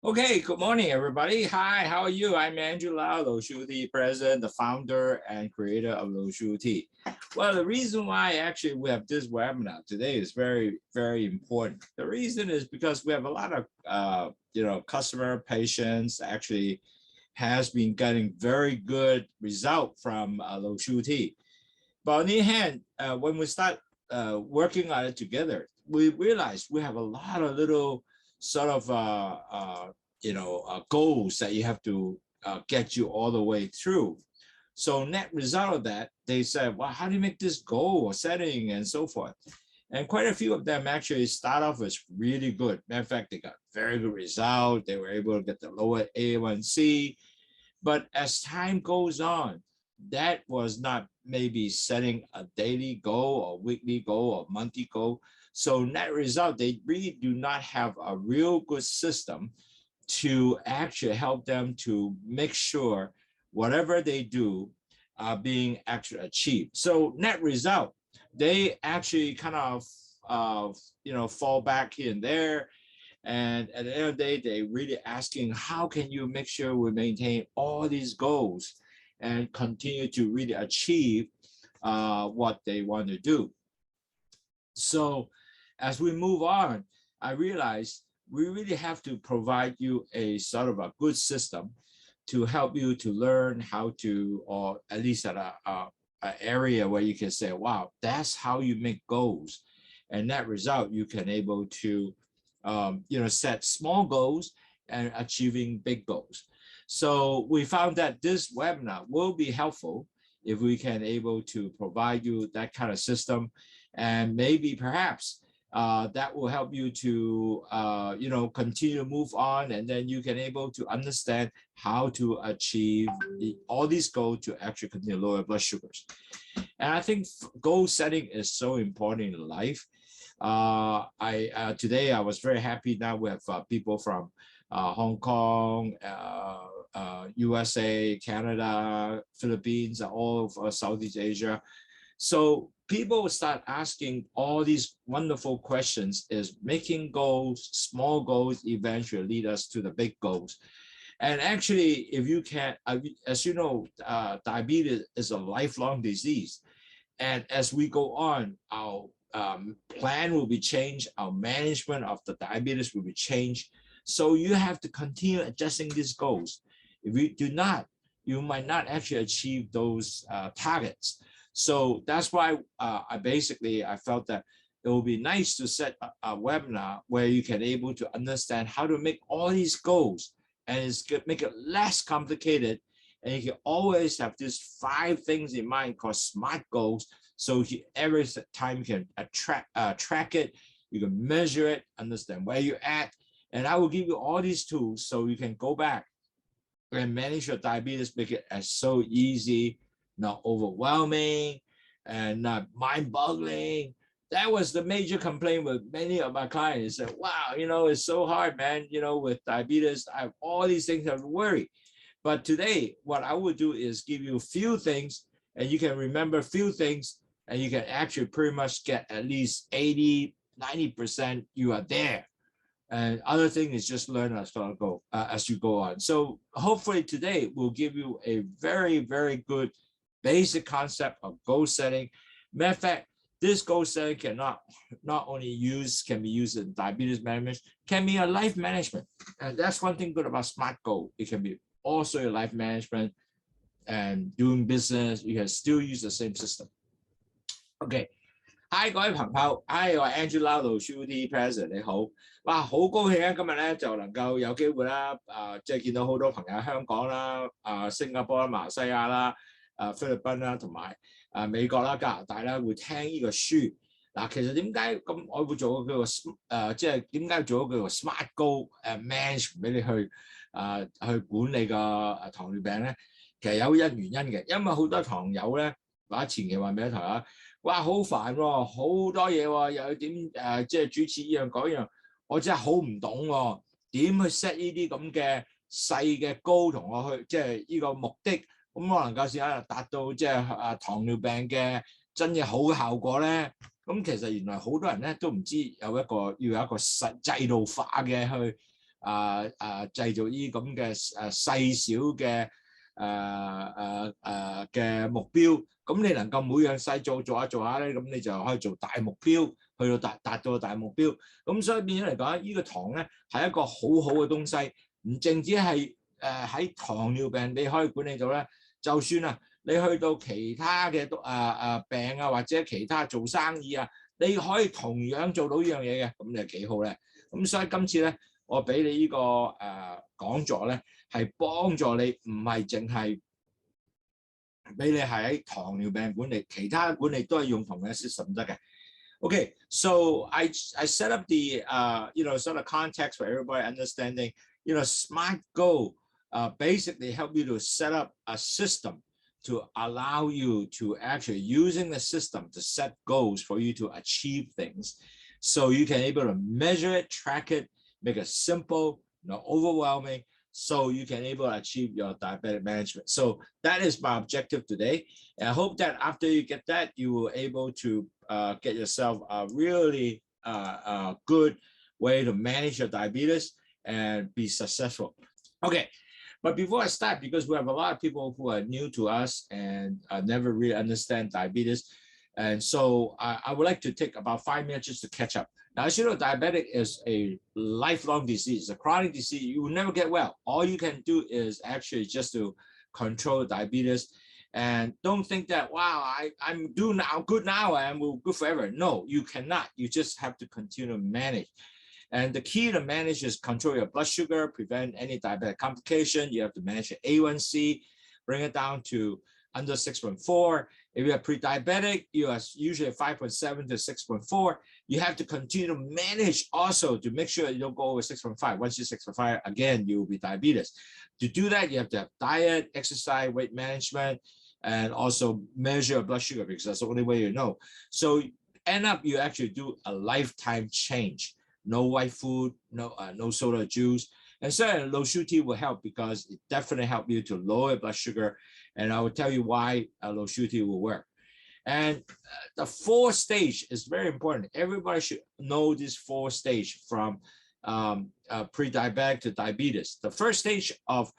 Okay, good morning, everybody. Hi, how are you? I'm Andrew Lau, LOWSUTEA president, the founder and creator of LOWSUTEA. Well, the reason why actually we have this webinar today is very, very important. The reason is because we have a lot of, customer patients actually has been getting very good result from LOWSUTEA. But on the other hand, when we start working on it together, we realize we have a lot of little sort of goals that you have to get you all the way through. So net result of that, they said, well, how do you make this goal or setting and so forth? And quite a few of them actually start off as really good. Matter of fact, they got very good result. They were able to get the lower A1C. But as time goes on, that was not maybe setting a daily goal or weekly goal or monthly goal. So net result, they really do not have a real good system to actually help them to make sure whatever they do are being actually achieved. So net result, they actually kind of fall back here and there. And at the end of the day, they really asking, how can you make sure we maintain all these goals and continue to really achieve what they want to do? So as we move on, I realized we really have to provide you a sort of a good system to help you to learn how to, or at least at a area where you can say, wow, that's how you make goals. And that result, you can able to set small goals and achieving big goals. So we found that this webinar will be helpful if we can able to provide you that kind of system, and maybe perhaps that will help you to continue to move on, and then you can able to understand how to achieve all these goals to actually continue to lower blood sugars. And I think goal setting is so important in life. Today I was very happy. Now we have people from Hong Kong, USA, Canada, Philippines, all of Southeast Asia. So people start asking all these wonderful questions. Is making goals, small goals eventually lead us to the big goals? And actually, if you can, as you know, diabetes is a lifelong disease. And as we go on, our plan will be changed, our management of the diabetes will be changed. So you have to continue adjusting these goals. If you do not, you might not actually achieve those targets. So that's why I felt that it would be nice to set a webinar where you can able to understand how to make all these goals, and make it less complicated. And you can always have these 5 things in mind called SMART goals. So every time you can track it, you can measure it, understand where you're at. And I will give you all these tools so you can go back and manage your diabetes, make it as so easy, not overwhelming, and not mind-boggling. That was the major complaint with many of my clients. Said, wow, it's so hard, man. With diabetes, I have all these things I worry. But today, what I would do is give you a few things, and you can remember a few things, and you can actually pretty much get at least 80, 90% you are there. And other thing is just learn as you go on. So hopefully today will give you a very, very good basic concept of goal setting. Matter of fact, this goal setting can be used in diabetes management, can be a life management. And that's one thing good about SMART goal. It can be also your life management and doing business. You can still use the same system. Okay. Hi 各位朋友 ，Hi 我係 Andrew Lau LOWSUTEA president 你好，哇好高興啊！今日咧就能夠有機會啦，即係見到好多朋友喺香港啦，新加坡啦、馬來西亞啦、菲律賓啦，同埋美國啦、加拿大啦，會聽呢個書。嗱，其實點解咁我會做個叫做即係點解做咗叫做 SMART Goal manage 俾你去管理個糖尿病咧？其實有原因嘅，因為好多糖友咧，或者前期話俾你聽啊。哇，好煩喎，好多嘢喎，又要點即係主持依樣嗰樣，我真係好唔懂喎，點去 set 呢啲咁嘅細嘅高同我去，即係呢個目的，咁我能夠試下達到即係糖尿病嘅真嘅好嘅效果咧？咁其實原來好多人咧都唔知要有一個制度化嘅去製造呢啲咁嘅細小嘅嘅目標，咁你能夠每樣細做下咧，咁你就可以做大目標，去到達到大目標。咁所以變咗嚟講，呢個糖咧係一個好好嘅東西，唔淨止係喺糖尿病你可以管理到咧，就算啊你去到其他嘅病啊，或者其他做生意啊，你可以同樣做到呢樣嘢嘅，咁你係幾好咧？咁所以今次咧，我俾你呢個講座咧，係幫助你，唔係淨係俾你係喺糖尿病管理，其他管理都係用同樣嘅 system 得嘅。Okay, so I set up the sort of context for everybody understanding. SMART goal basically help you to set up a system to allow you to actually using the system to set goals for you to achieve things. So you can able to measure it, track it, make it simple, not overwhelming, so you can able to achieve your diabetic management. So that is my objective today. And I hope that after you get that, you will able to get yourself a really good way to manage your diabetes and be successful. Okay, but before I start, because we have a lot of people who are new to us and never really understand diabetes, and so I would like to take about 5 minutes just to catch up. Now, as you know, diabetic is a lifelong disease, a chronic disease. You will never get well. All you can do is actually just to control diabetes. And don't think that, wow, I'm doing good now and will good forever. No, you cannot. You just have to continue to manage. And the key to manage is control your blood sugar, prevent any diabetic complication. You have to manage your A1C, bring it down to under 6.4. If you're pre-diabetic, you are usually 5.7 to 6.4. You have to continue to manage also to make sure you don't go over 6.5. Once you're 6.5, again, you will be diabetes. To do that, you have to have diet, exercise, weight management, and also measure blood sugar because that's the only way you know. So end up, you actually do a lifetime change. No white food, no soda juice. And certainly LOWSUTEA will help because it definitely helps you to lower blood sugar. And I will tell you why LOWSUTEA will work. And the 4 stage is very important. Everybody should know this 4 stage from pre-diabetic to diabetes. The first stage of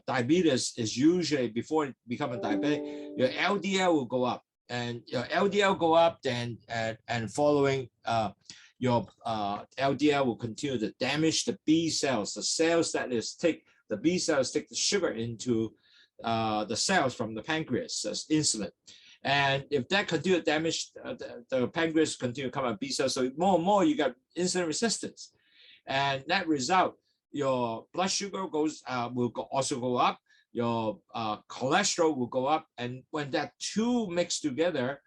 diabetes is usually before becoming diabetic, your LDL will go up. And your LDL go up, then and following your LDL will continue to damage the B cells, the cells that the B cells take the sugar into the cells from the pancreas as insulin. And if that continue to damage, the pancreas continue to come out B cells. So more and more you got insulin resistance. And that result, your blood sugar will also go up. Your cholesterol will go up. And when that 2 mix together,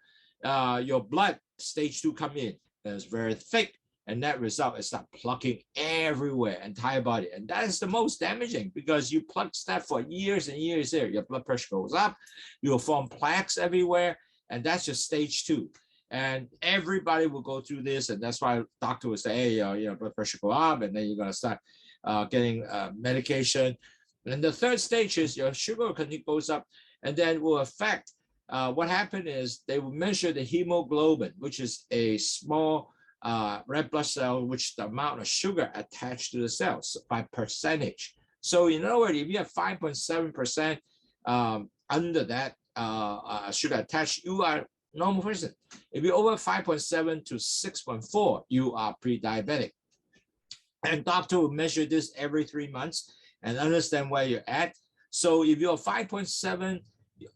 your blood stage 2 come in. It's very thick. And that result is start plucking everywhere, entire body. And that is the most damaging because you plug that for years and years there. Your blood pressure goes up. You'll form plaques everywhere. And that's just stage 2. And everybody will go through this. And that's why doctor will say, hey, your blood pressure go up. And then you're going to start getting medication. And the 3rd stage is your sugar goes up. And then will affect what happened is they will measure the hemoglobin, which is a small red blood cell, which the amount of sugar attached to the cells by percentage. So in other words, if you have 5.7% under that sugar attached, you are normal person. If you're over 5.7 to 6.4, you are pre-diabetic. And doctor will measure this every 3 months and understand where you're at. So if you're 5.7,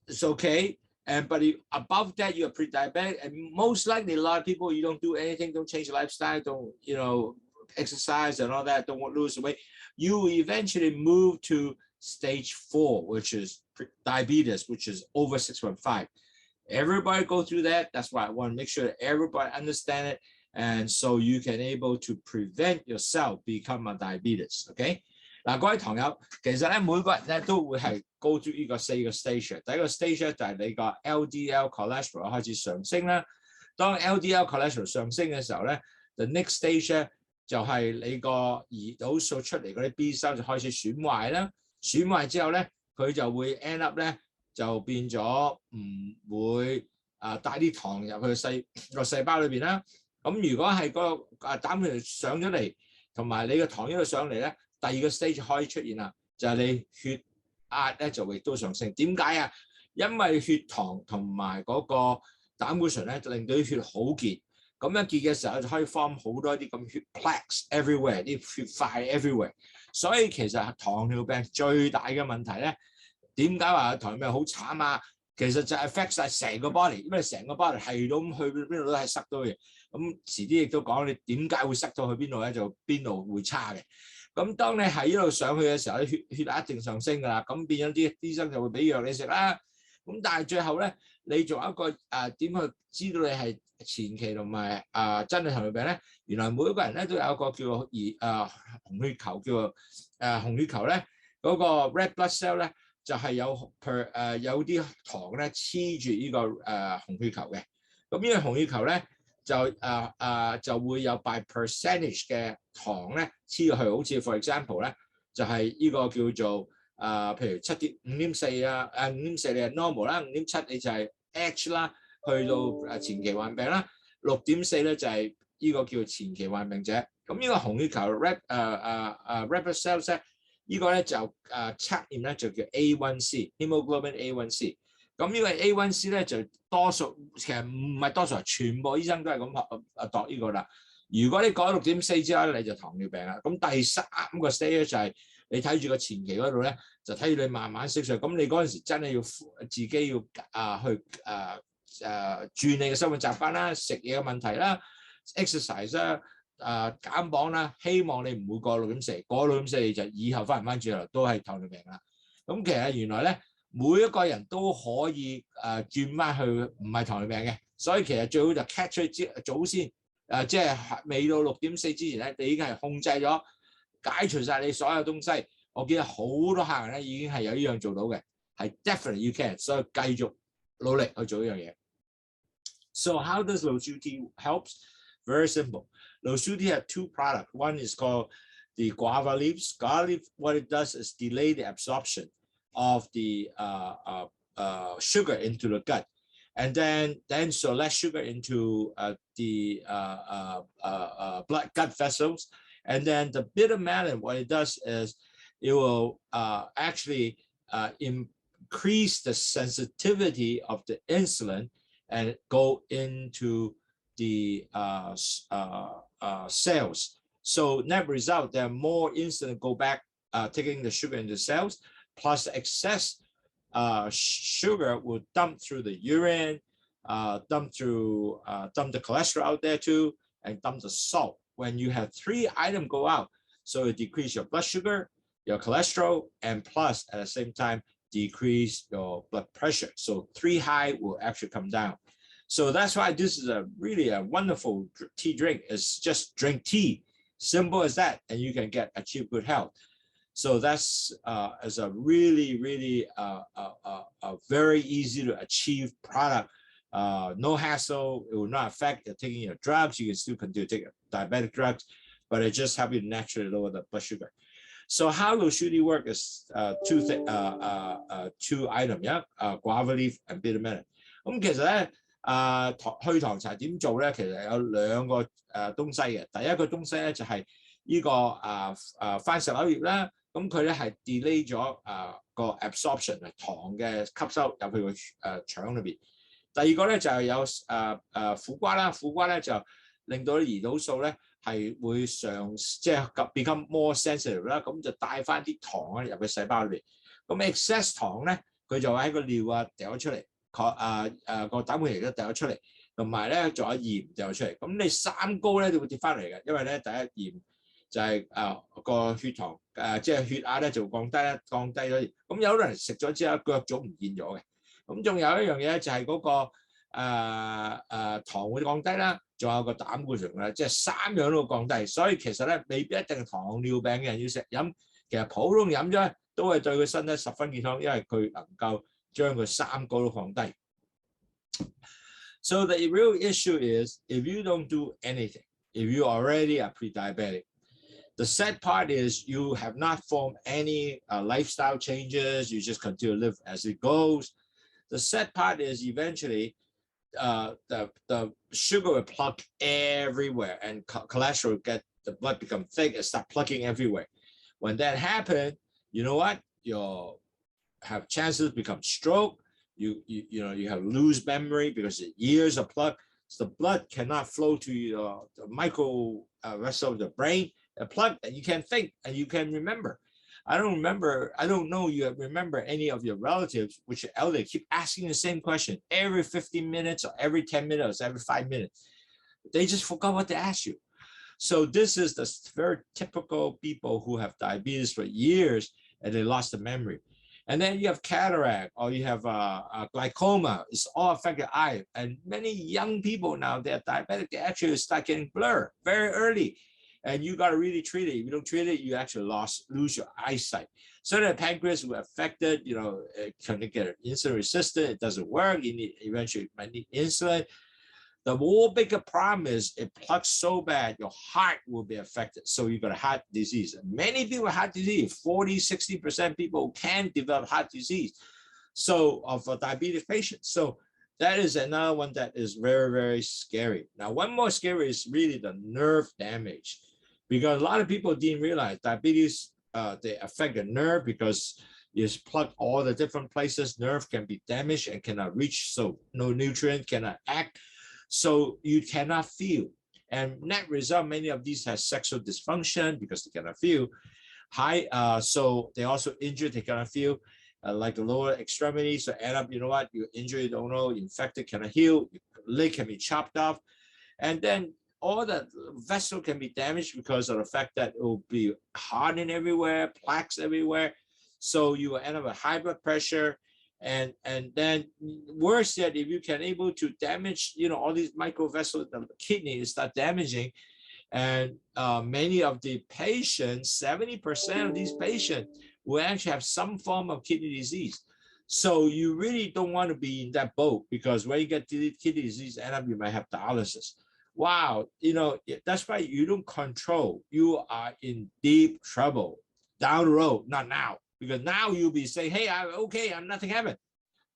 it's okay. But above that, you're pre-diabetic, and most likely a lot of people, you don't do anything, don't change your lifestyle, don't exercise and all that, don't lose weight. You will eventually move to stage 4, which is diabetes, which is over 6.5. Everybody go through that. That's why I want to make sure that everybody understand it, and so you can able to prevent yourself become a diabetes. Okay. 嗱，各位堂友，其實咧每個人咧都會係 go through 呢個4個 stage。第一個 stage 咧就係你個 LDL cholesterol 開始上升啦。當 LDL cholesterol 上升嘅時候咧 ，the next stage 咧就係你個胰島素出嚟嗰啲 B cell 就開始損壞啦。損壞之後咧，佢就會 end up 咧就變咗唔會帶啲糖入去個細胞裏邊啦。咁如果係個膽固醇上咗嚟，同埋你嘅糖一路上嚟咧，第二個 stage 可以出現啦，就係你血壓咧就亦都上升。點解啊？因為血糖同埋嗰個膽固醇咧，就令到啲血好結。咁樣結嘅時候就可以 form 好多啲咁血 plaques everywhere， 啲血塊 everywhere。所以其實糖尿病最大嘅問題咧，點解話糖尿病好慘啊？其實就 affect 晒成個 body，因為成個 body 係咁去邊度都係塞到嘅。咁遲啲亦都講你點解會塞到去邊度咧，就邊度會差嘅。咁當你喺呢度上去嘅時候，血壓一定上升㗎啦。咁變咗啲醫生就會俾藥你食啦。咁但係最後咧，你仲有一個點去知道你係前期同埋真係糖尿病咧？原來每一個人咧都有一個叫做紅血球，叫做紅血球咧，嗰個 red blood cell 咧就係有啲糖咧黐住呢個紅血球嘅。咁呢個紅血球咧就會有 by percentage 嘅糖咧黐落去，好似 for example 咧就係呢個叫做譬如5.4啊，5.4你係 normal 啦，5.7你就係 H 啦，去到前期患病啦，6.4咧就係呢個叫前期患病者。咁呢個紅血球 red blood cells 咧，呢個咧就測驗咧就叫 A1C hemoglobin A1C。咁呢個 A1C 咧就多數其實唔係多數，全部醫生都係咁度呢個啦。如果你過咗6.4之後咧，你就糖尿病啦。咁第3個 stage 就係你睇住個前期嗰度咧，就睇住你慢慢息上。咁你嗰陣時真係要自己要去轉你嘅生活習慣啦、食嘢嘅問題啦、exercise 啦、減磅啦，希望你唔會過6.4，過6.4你就以後翻唔翻轉頭都係糖尿病啦。咁其實原來咧，每一個人都可以轉翻去唔係糖尿病嘅，所以其實最好就 catch 佢早先，即係未到6.4之前咧，你已經係控制咗、解除晒你所有東西。我見到好多客人咧已經係有呢樣做到嘅，係 definitely you can， 所以繼續努力去做呢樣嘢。So how does LOWSUTEA helps? Very simple. LOWSUTEA have 2 products. One is called the guava leaves. Guava leaf, what it does is delay the absorption of the sugar into the gut, and then so less sugar into the gut vessels. And then the bitter melon, what it does is it will actually increase the sensitivity of the insulin and go into the cells. So net result, there are more insulin go back taking the sugar into cells, plus excess sugar will dump through the urine, dump the cholesterol out there too, and dump the salt. When you have 3 items go out, so it decrease your blood sugar, your cholesterol, and plus at the same time decrease your blood pressure. So 3 high will actually come down. So that's why this is really a wonderful tea drink. It's just drink tea, simple as that, and you can achieve good health. So that's is a really very easy to achieve product. No hassle. It will not affect taking your drugs. You can still continue to take diabetic drugs, but it just helps you naturally lower the blood sugar. So how LOWSUTEA work is 2 items, yeah, guava leaf and bitter melon. 咁其實咧，去糖茶點做咧？其實有2個東西嘅。第一個東西咧就係呢個番石榴葉啦。咁佢咧係 delay 咗個 absorption 糖嘅吸收入去個腸裏邊。第二個咧就係有苦瓜啦，苦瓜咧就令到啲胰島素咧係會即係 become more sensitive 啦，咁就帶翻啲糖咧入去細胞裏邊。咁 excess 糖咧佢就喺個尿掉咗出嚟，個膽固醇都掉咗出嚟，同埋咧仲有鹽掉咗出嚟。咁你三高咧就會跌翻嚟嘅，因為咧第一鹽就係個血糖即係血壓咧就降低咗。咁有啲人食咗之後腳腫唔見咗嘅。咁仲有一樣嘢就係嗰個糖會降低啦，仲有個膽固醇咧，即係3樣都會降低。所以其實咧未必一定係糖尿病嘅人要飲，其實普通飲咗都係對佢身體十分健康，因為佢能夠將佢3高都降低。So the real issue is if you don't do anything, if you already are pre-diabetic, the sad part is you have not formed any lifestyle changes. You just continue to live as it goes. The sad part is eventually the sugar will plug everywhere, and cholesterol get the blood become thick and start plugging everywhere. When that happens, you know what? You have chances to become stroke. You have lose memory because the years of plug. So the blood cannot flow to the micro vessel of the brain, a plug, and you can think and you can remember. I don't know you remember any of your relatives, which are elderly, keep asking the same question every 15 minutes or every 10 minutes, or every 5 minutes. They just forgot what they asked you. So this is the very typical people who have diabetes for years and they lost the memory. And then you have cataract or you have glaucoma. It's all affect your eye. And many young people now, they're diabetic, they actually start getting blurred very early. And you got to really treat it. If you don't treat it, you actually lose your eyesight. So the pancreas will affect it. Can they get insulin resistant? It doesn't work. Eventually you might need insulin. The more bigger problem is it plugs so bad, your heart will be affected. So you got a heart disease. Many people have heart disease, 40, 60% people can develop heart disease. So of a diabetes patient. So that is another one that is very, very scary. Now, one more scary is really the nerve damage, because a lot of people didn't realize diabetes, they affect the nerve because it's plugged all the different places. Nerve can be damaged and cannot reach, so no nutrient cannot act. So you cannot feel. And net result, many of these have sexual dysfunction because they cannot feel. So they also injured, they cannot feel, like the lower extremities. So end up, you know what, you injured, you don't know, infected, cannot heal, your leg can be chopped off. And then all the vessel can be damaged because of the fact that it will be hardened everywhere, plaques everywhere. So you will end up with high blood pressure. And then worse yet, if you can able to damage, all these micro vessels, the kidney start damaging. And many of the patients, 70% of these patients will actually have some form of kidney disease. So you really don't want to be in that boat, because when you get kidney disease, end up you might have dialysis. Wow, that's why you don't control. You are in deep trouble down the road, not now. Because now you'll be saying, hey, I'm okay, nothing happened.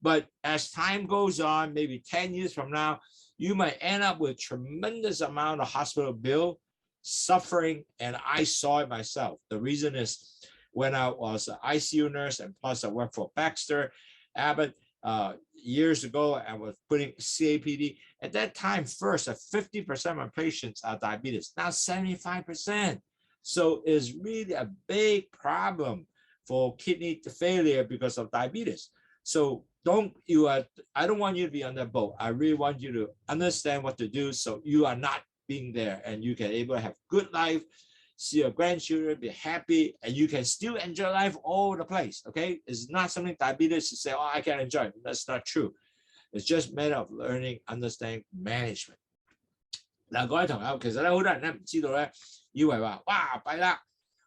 But as time goes on, maybe 10 years from now, you might end up with tremendous amount of hospital bill, suffering, and I saw it myself. The reason is when I was an ICU nurse, and plus I worked for Baxter, Abbott, years ago, I was putting CAPD. At that time, first, 50% of my patients are diabetes, now 75%. So it's really a big problem for kidney failure because of diabetes. So I don't want you to be on that boat. I really want you to understand what to do so you are not being there, and you can able to have good life, see your grandchildren, be happy, and you can still enjoy life all over the place. Okay, it's not something diabetes to say, oh, I can enjoy it. That's not true. It's just a matter of learning, understanding, management. 嗱，各位朋友，其實咧好多人咧唔知道咧，以為話哇弊啦，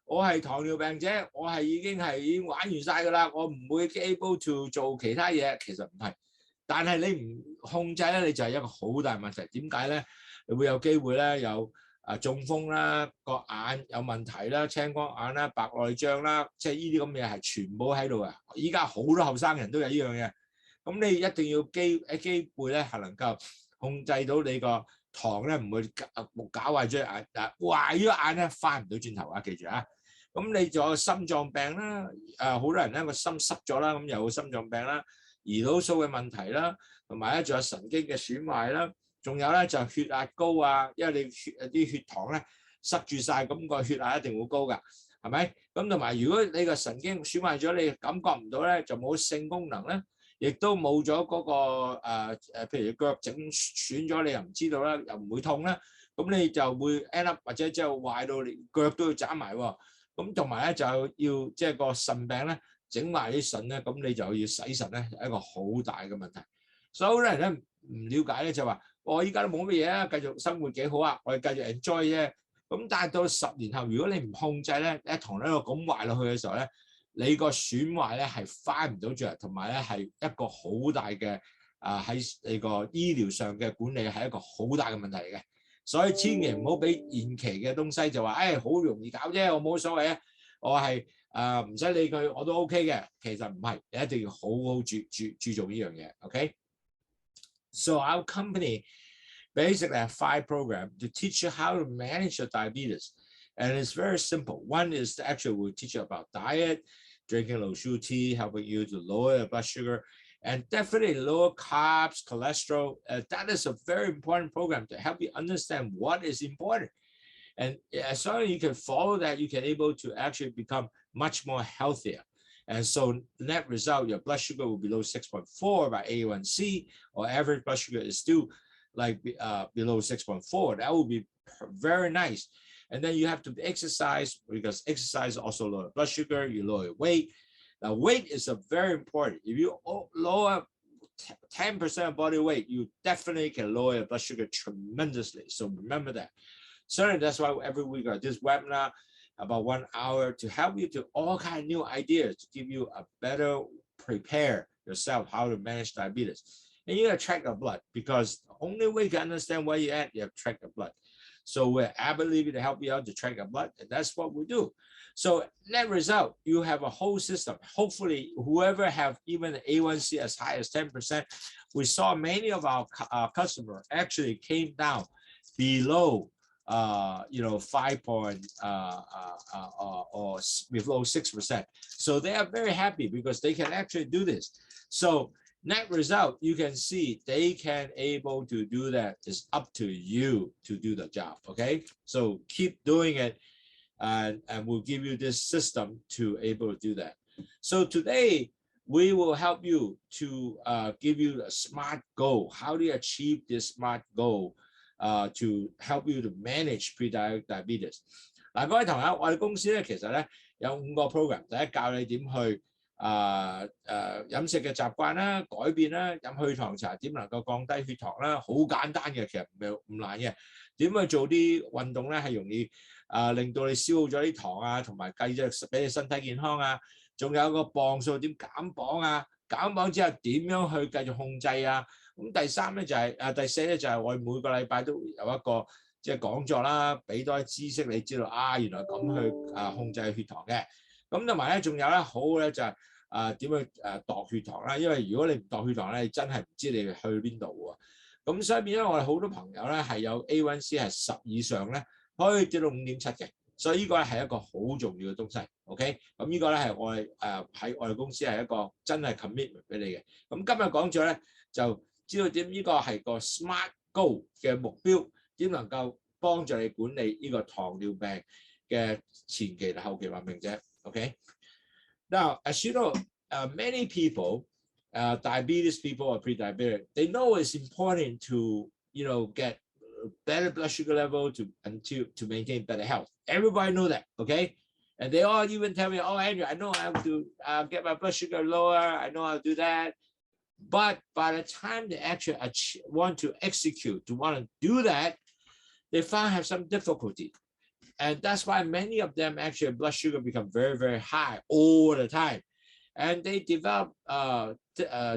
我係糖尿病者，我係已經玩完晒㗎啦，我唔會 able to 做其他嘢。其實唔係，但係你唔控制咧，你就係一個好大問題。點解咧？你會有機會咧有中風啦，個眼有問題啦，青光眼啦，白內障啦，即係呢啲咁嘅嘢係全部喺度啊！依家好多後生人都有呢樣嘢，咁你一定要機會咧係能夠控制到你個糖咧唔會搞壞咗眼，壞咗眼咧翻唔到轉頭啊！記住啊！咁你仲有心臟病啦，好多人咧個心濕咗啦，咁有心臟病啦，胰島素嘅問題啦，同埋咧仲有神經嘅損壞啦，仲有咧就血壓高啊，因為你啲血糖咧塞住晒，咁個血壓一定會高㗎，係咪？咁同埋如果你個神經損壞咗，你感覺唔到咧，就冇性功能咧，亦都冇咗嗰個譬如腳整損咗，你又唔知道啦，又唔會痛啦，咁你就會 end up 或者之後壞到你腳都要斬埋喎。咁同埋咧就要即係個腎病咧整埋啲腎咧，咁你就要洗腎咧，係一個好大嘅問題。所以好多人咧唔了解咧就話，我依家都冇乜嘢啊，繼續生活幾好啊，我哋繼續 enjoy 啫。咁但係到10年後，如果你唔控制咧，一同呢個咁壞落去嘅時候咧，你個損壞咧係翻唔到轉，同埋咧係一個好大嘅喺你個醫療上嘅管理係一個好大嘅問題嚟嘅。所以千祈唔好俾延期嘅東西就話，好容易搞啫，我冇所謂啊，我係唔使理佢，我都 OK 嘅。其實唔係，你一定要好好注重呢樣嘢 ，OK？ So our company basically have 5 programs to teach you how to manage your diabetes. And it's very simple. One is actually we'll teach you about diet, drinking LOWSUTEA, helping you to lower your blood sugar, and definitely lower carbs, cholesterol. That is a very important program to help you understand what is important. And as long as you can follow that, you can able to actually become much more healthier. And so net result, your blood sugar will be below 6.4 by A1C, or average blood sugar is still like below 6.4. That would be very nice. And then you have to exercise, because exercise also lower blood sugar, you lower your weight. Now, weight is a very important. If you lower 10% of body weight, you definitely can lower your blood sugar tremendously. So remember that. Certainly, that's why every week I do this webinar about 1 hour to help you to all kind of new ideas to give you a better prepare yourself how to manage diabetes. And you gotta track your blood, because the only way you can understand where you're at, you have to track your blood. So we're ability to help you out to track your blood, and that's what we do. So net result, you have a whole system. Hopefully, whoever have even the A1C as high as 10%, we saw many of our customers actually came down below 5 point or below 6%. So they are very happy because they can actually do this. So net result, you can see they can able to do that. It's up to you to do the job. Okay, so keep doing it, and we'll give you this system to able to do that. So today we will help you to give you a SMART goal. How do you achieve this SMART goal to help you to manage pre-diabetic diabetes? 嗱，各位同學，我哋公司咧其實咧有5個 program， 第一教你點去飲食嘅習慣啦，改變啦，飲去糖茶點能夠降低血糖啦，好簡單嘅，其實唔難嘅。點去做啲運動咧係容易令到你消耗咗啲糖啊，同埋繼續俾你身體健康啊。仲有個磅數點減磅啊，減磅之後點樣去繼續控制啊。咁第3咧就係第4咧就係我哋每個禮拜都有一個即係講座啦，俾多啲知識你知道原來咁去控制血糖嘅。咁同埋咧仲有咧好咧就係點去度血糖啦，因為如果你唔度血糖咧，你真係唔知你去邊度喎。咁所以變咗我哋好多朋友咧係有 A1C 係10以上咧，可以跌到5.7嘅。所以呢個係一個好重要嘅東西 ，OK？ 咁呢個咧係我哋喺我哋公司係一個真係 commitment 俾你嘅。咁今日講咗咧，就知道點呢個係個 SMART Goal 嘅目標，點能夠幫助你管理呢個糖尿病嘅前期同後期患病者 ，OK？Now, as you know, many people, diabetes people or pre-diabetic, they know it's important to, get better blood sugar level to maintain better health. Everybody know that, okay? And they all even tell me, oh, Andrew, I know I have to get my blood sugar lower. I know how to do that. But by the time they actually want to execute, to want to do that, they find have some difficulty. And that's why many of them actually blood sugar become very, very high all the time. And they develop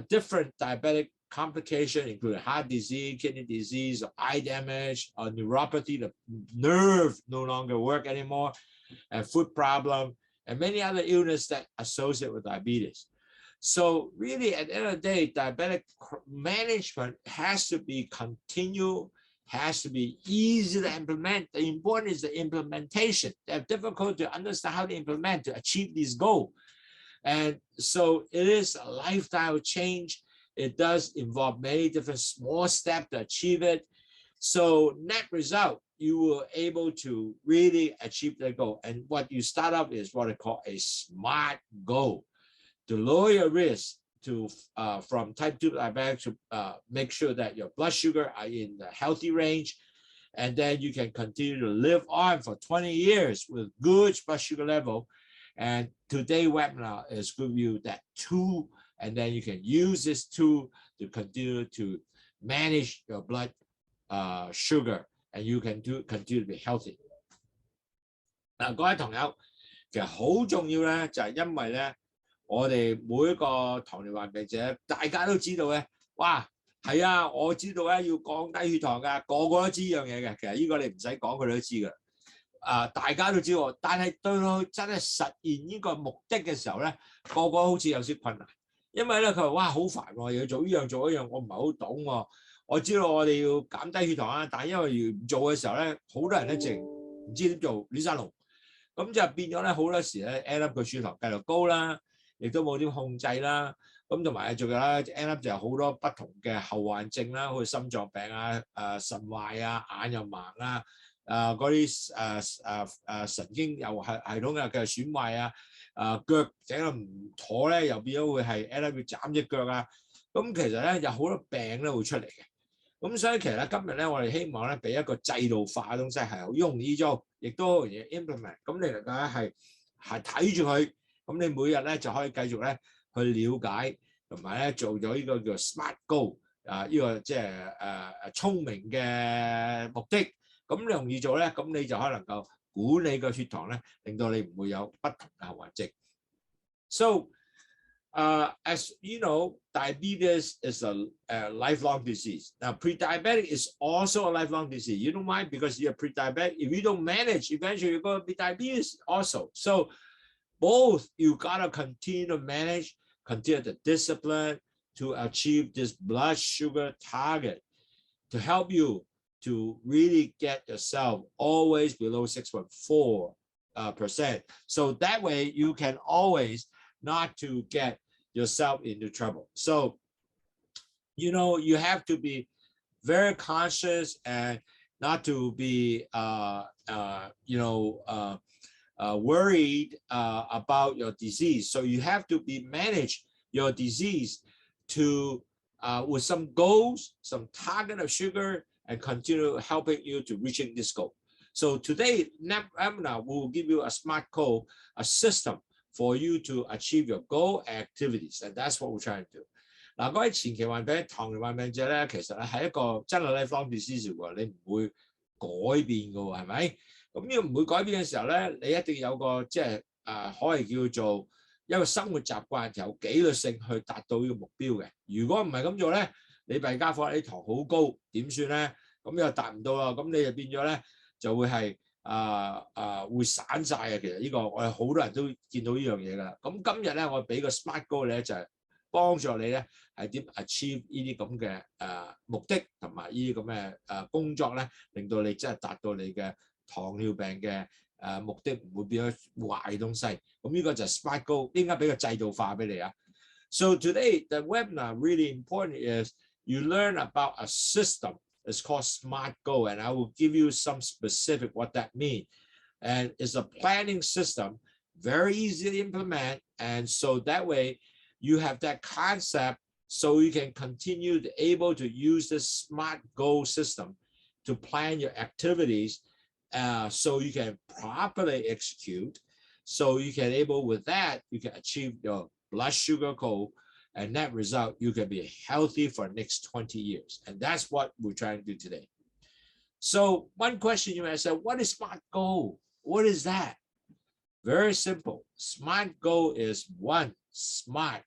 different diabetic complications, including heart disease, kidney disease, or eye damage, or neuropathy, the nerve no longer work anymore, and foot problem, and many other illnesses that associate with diabetes. So really, at the end of the day, diabetic management has to be continual, has to be easy to implement. The important is the implementation. They're difficult to understand how to implement to achieve this goal. And so it is a lifestyle change. It does involve many different small steps to achieve it. So net result, you will able to really achieve the goal. And what you start up is what I call a SMART goal, to lower your risk to from type 2 diabetes to make sure that your blood sugar are in the healthy range. And then you can continue to live on for 20 years with good blood sugar level. And today's webinar is give you that tool, and then you can use this tool to continue to manage your blood sugar, and you can continue to be healthy. 嗱，各位朋友，其實好重要咧，就係因為咧，我哋每一個糖尿病病者，大家都知道咧，哇，係啊，我知道咧要降低血糖㗎，個個都知呢樣嘢嘅。其實呢個你唔使講，佢哋都知㗎。大家都知道，但係對佢真係實現呢個目的嘅時候咧，個個好似有啲困難。因為咧佢話哇好煩喎，要做呢樣做嗰樣，我唔係好懂喎。我知道我哋要減低血糖啊，但係因為唔做嘅時候咧，好多人咧淨唔知點做亂晒龍，咁就變咗咧好多時咧 end up 個血糖繼續高啦，亦都冇點控制啦。咁同埋仲有咧 end up 就有好多不同嘅後患症啦，好似心臟病啊、腎壞啊、眼又盲啊、嗰啲神經又系統又繼續損壞啊。腳整得唔妥咧，又變咗會係 end up 要斬隻腳啊！咁其實咧有好多病咧會出嚟嘅。咁所以其實咧今日咧我哋希望咧俾一個制度化嘅東西係好容易做，亦都好容易 implement。咁你能夠咧係睇住佢，咁你每日咧就可以繼續咧去了解，同埋咧做咗呢個叫 smart goal 呢個即係聰明嘅目的。咁容易做咧，咁你就可能夠管理個血糖咧，令到你唔會有不同嘅後患症。So, as you know, diabetes is a lifelong disease. Now, pre-diabetic is also a lifelong disease. You know why? Because you're pre-diabetic. If you don't manage, eventually you're going to be diabetes also. So, both you gotta continue to manage, continue the discipline to achieve this blood sugar target to help you to really get yourself always below 6.4%. So that way you can always not to get yourself into trouble. So, you know, you have to be very conscious and not to be, worried about your disease. So you have to be manage your disease to with some goals, some target of sugar, and continue helping you to reaching this goal. So today, webinar will give you a smart goal, a system for you to achieve your goal activities, and that's what we're trying to do. 嗱，嗰啲前期患病、糖尿病患者咧，其實咧係一個真係 lifelong disease 喎，你唔會改變嘅喎，係咪？咁呢個唔會改變嘅時候咧，你一定有個即係可以叫做一個生活習慣，有紀律性去達到呢個目標嘅。如果唔係咁做咧，你弊家伙你糖好高，點算咧？咁又達唔到啦，咁你就變咗咧就會係會散晒嘅。其實呢個我哋好多人都見到呢樣嘢㗎啦。咁今日咧，我俾個 smart goal 咧就係幫助你咧係點 achieve 呢啲咁嘅目的同埋呢啲咁嘅工作咧，令到你真係達到你嘅糖尿病嘅目的，唔會變咗壞東西。咁呢個就係 smart goal， 應該俾個制度化俾你啊。So today the webinar really important is you learn about a system. It's called SMART Goal, and I will give you some specific what that means. And it's a planning system, very easy to implement, and so that way you have that concept, so you can continue to able to use this SMART Goal system to plan your activities, so you can properly execute. So you can able with that you can achieve your blood sugar goal. And that result, you can be healthy for the next 20 years. And that's what we're trying to do today. So one question you might say, what is SMART Goal? What is that? Very simple. SMART Goal is one, SMART.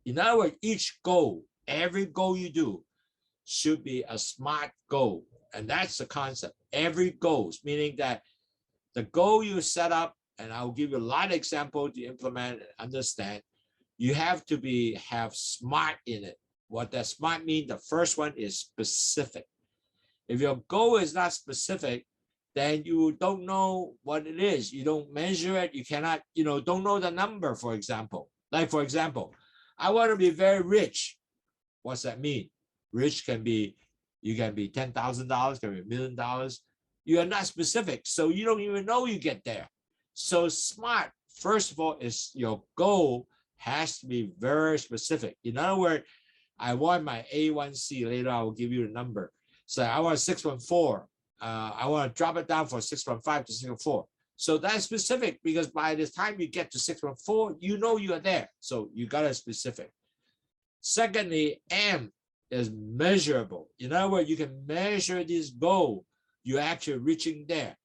In other words, each goal, every goal you do should be a SMART goal. And that's the concept. Every goal, meaning that the goal you set up, and I'll give you a lot of examples to implement and understand, you have to have SMART in it. What that SMART means, the first one is specific. If your goal is not specific, then you don't know what it is. You don't measure it. You cannot, don't know the number, for example. Like, for example, I want to be very rich. What's that mean? Rich can be, you can be $10,000, can be $1 million. You are not specific, so you don't even know you get there. So SMART, first of all, is your goal has to be very specific. In other words, I want my A1C. Later, I will give you the number. So I want 6.4. I want to drop it down from 6.5 to 6.4. So that's specific because by the time you get to 6.4, you know you are there. So you got it specific. Secondly, M is measurable. In other words, you can measure this goal. You're actually reaching there.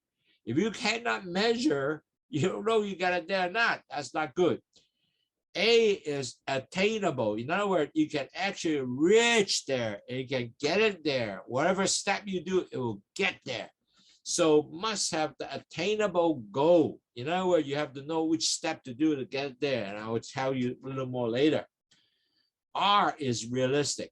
If you cannot measure, you don't know you got it there or not. That's not good. A is attainable. In other words, you can actually reach there. You can get it there. Whatever step you do, it will get there. So must have the attainable goal. In other words, you have to know which step to do to get there. And I will tell you a little more later. R is realistic.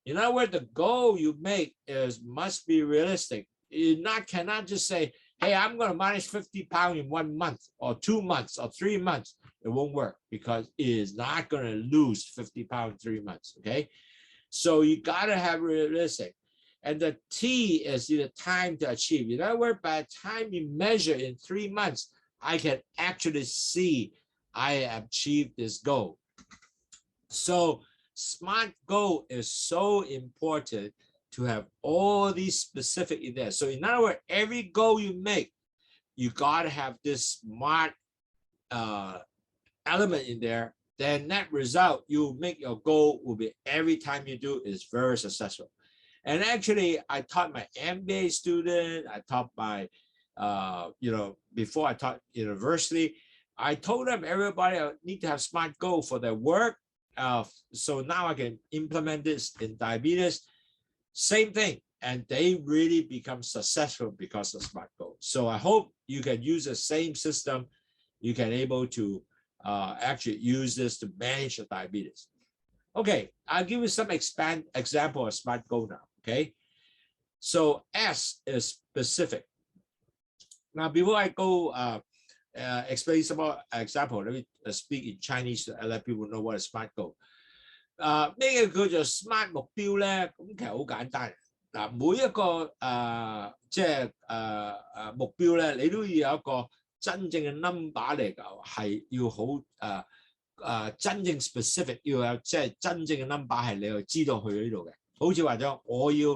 In other words, the goal you make must be realistic. You cannot just say, hey, I'm going to manage 50 pounds in 1 month or 2 months or 3 months. It won't work because it is not going to lose 50 pounds in 3 months. Okay. So you got to have realistic. And the T is the time to achieve. In other words, by the time you measure in 3 months, I can actually see I achieved this goal. So SMART goal is so important to have all these specific in there. So in other words, every goal you make, you got to have this SMART element in there. Then net result you make your goal will be every time you do is very successful. And actually, I taught my MBA student, I taught my, before I taught university, I told them everybody need to have SMART goal for their work. So now I can implement this in diabetes. Same thing. And they really become successful because of SMART goal. So I hope you can use the same system. You can able to actually use this to manage the diabetes. Okay, I'll give you some example of SMART goal now. Okay, so S is specific. Now, before I go explain some more example, let me speak in Chinese to let people know what is SMART goal。咩叫做 SMART 目標咧？咁其實好簡單。嗱，每一個目標咧，你都要有一個真正嘅 number 嚟㗎，係要好真正 specific， 要有即係真正嘅 number 係你要知道去呢度嘅。好似話咗我要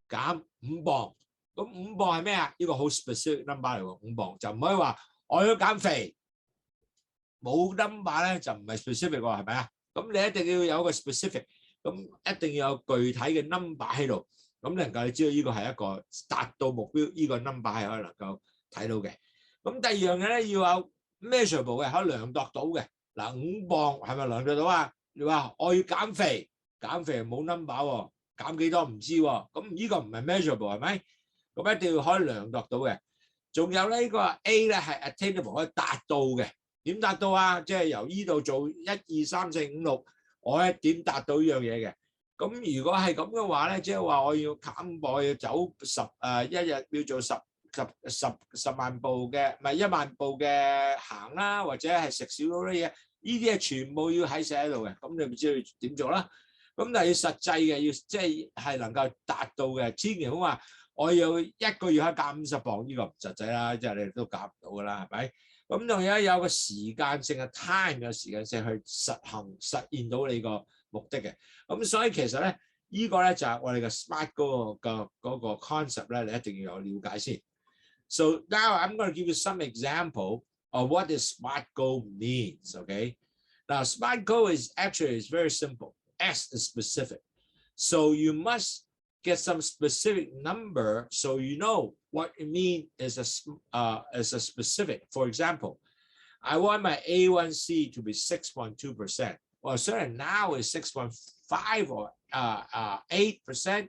減5磅，咁5磅係咩啊？呢個好 specific number 嚟喎，5磅就唔可以話我要減肥，冇 number 咧就唔係 specific 喎，係咪啊？咁你一定要有個 specific， 咁一定要有具體嘅 number 喺度，咁能夠你知道呢個係一個達到目標，呢個 number 係可以能夠睇到嘅。咁第二樣嘢咧要有 measurable 嘅，可以量度到嘅。嗱，5磅係咪量度到啊？你話我要減肥，減肥冇 number 喎，減幾多唔知喎，咁呢個唔係 measurable 係咪？咁一定要可以量度到嘅。仲有咧呢個 A 咧係 attainable 可以達到嘅。點達到啊？即係由呢度做1、2、3、4、5、6，我咧點達到呢樣嘢嘅？咁如果係咁嘅話咧，即係話我要減磅，要走一日要做10萬步嘅，唔係1萬步嘅行啦，或者係食少咗啲嘢，呢啲係全部要喺寫喺度嘅。咁你咪知道點做啦。咁但係要實際嘅，要即係能夠達到嘅，千祈唔好話我要1個月可以減50磅，呢個唔實際啦，即係你哋都減唔到㗎啦，係咪？咁仲有個時間性嘅 time 嘅時間性去實現到你個目的嘅。咁所以其實咧，呢個咧就係我哋嘅 SMART 嗰個 concept 咧，你一定要有了解先。So now I'm going to give you some example of what this SMART goal means. Okay, now SMART goal is very simple. S is specific, so you must get some specific number so you know what it means as a specific. For example, I want my A1C to be 6.2%. Well, certainly now it's 6.5 or 8%.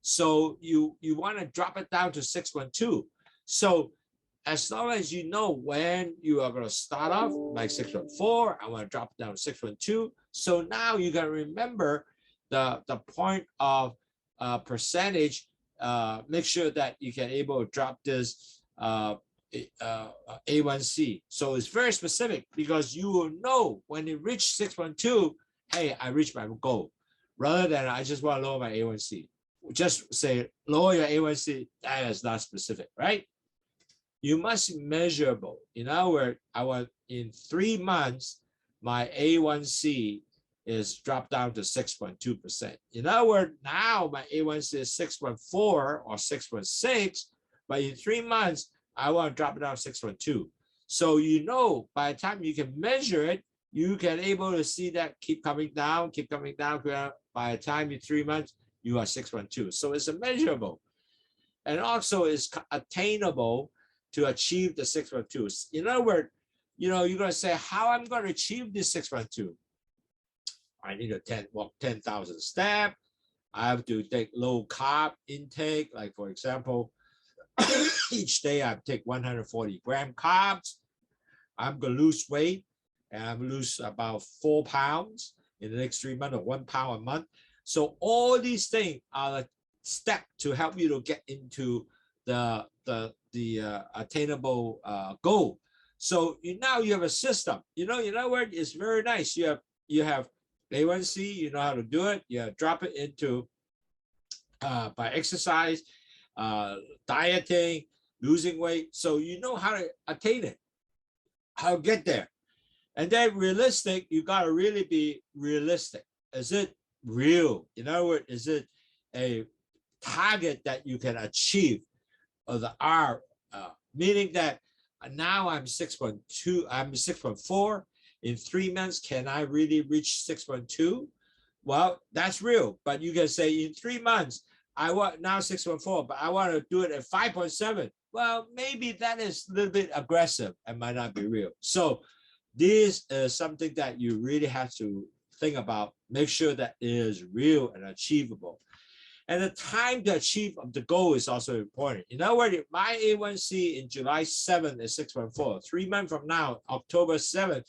So you want to drop it down to 6.2. So as long as you know when you are going to start off, like 6.4, I want to drop it down to 6.2. So now you can remember the point of percentage. Make sure that you can able to drop this A1C. So it's very specific because you will know when you reach 6.2, hey, I reached my goal. Rather than I just want to lower my A1C. Just say lower your A1C. That is not specific, right? You must be measurable. In other words, I want in 3 months, my A1C is dropped down to 6.2%. In other words, now my A1C is 6.4 or 6.6, but in 3 months, I want to drop it down to 6.2. So you know, by the time you can measure it, you can able to see that keep coming down. By the time in 3 months, you are 6.2. So it's measurable. And also it's attainable to achieve the 6.2. In other words, you're going to say, how I'm going to achieve this 6.2? I need to walk 10,000 steps. I have to take low carb intake. Like for example, each day I take 140 gram carbs. I'm going to lose weight and I'm going to lose about 4 pounds. in the next 3 months or 1 pound a month. So all these things are a step to help you to get into the attainable goal. So now you have a system. You know what? It's very nice. You have A1C. You know how to do it. You drop it into by exercise, dieting, losing weight. So you know how to attain it, how to get there. And then realistic, you got to really be realistic. Is it real? In other words, is it a target that you can achieve? Or the R, meaning that now I'm 6.2, I'm 6.4. In 3 months, can I really reach 6.2? Well, that's real. But you can say in 3 months, I want now 6.4, but I want to do it at 5.7. Well, maybe that is a little bit aggressive and might not be real. So this is something that you really have to think about. Make sure that it is real and achievable. And the time to achieve the goal is also important. In other words, my A1C in July 7th is 6.4. 3 months from now, October 7th,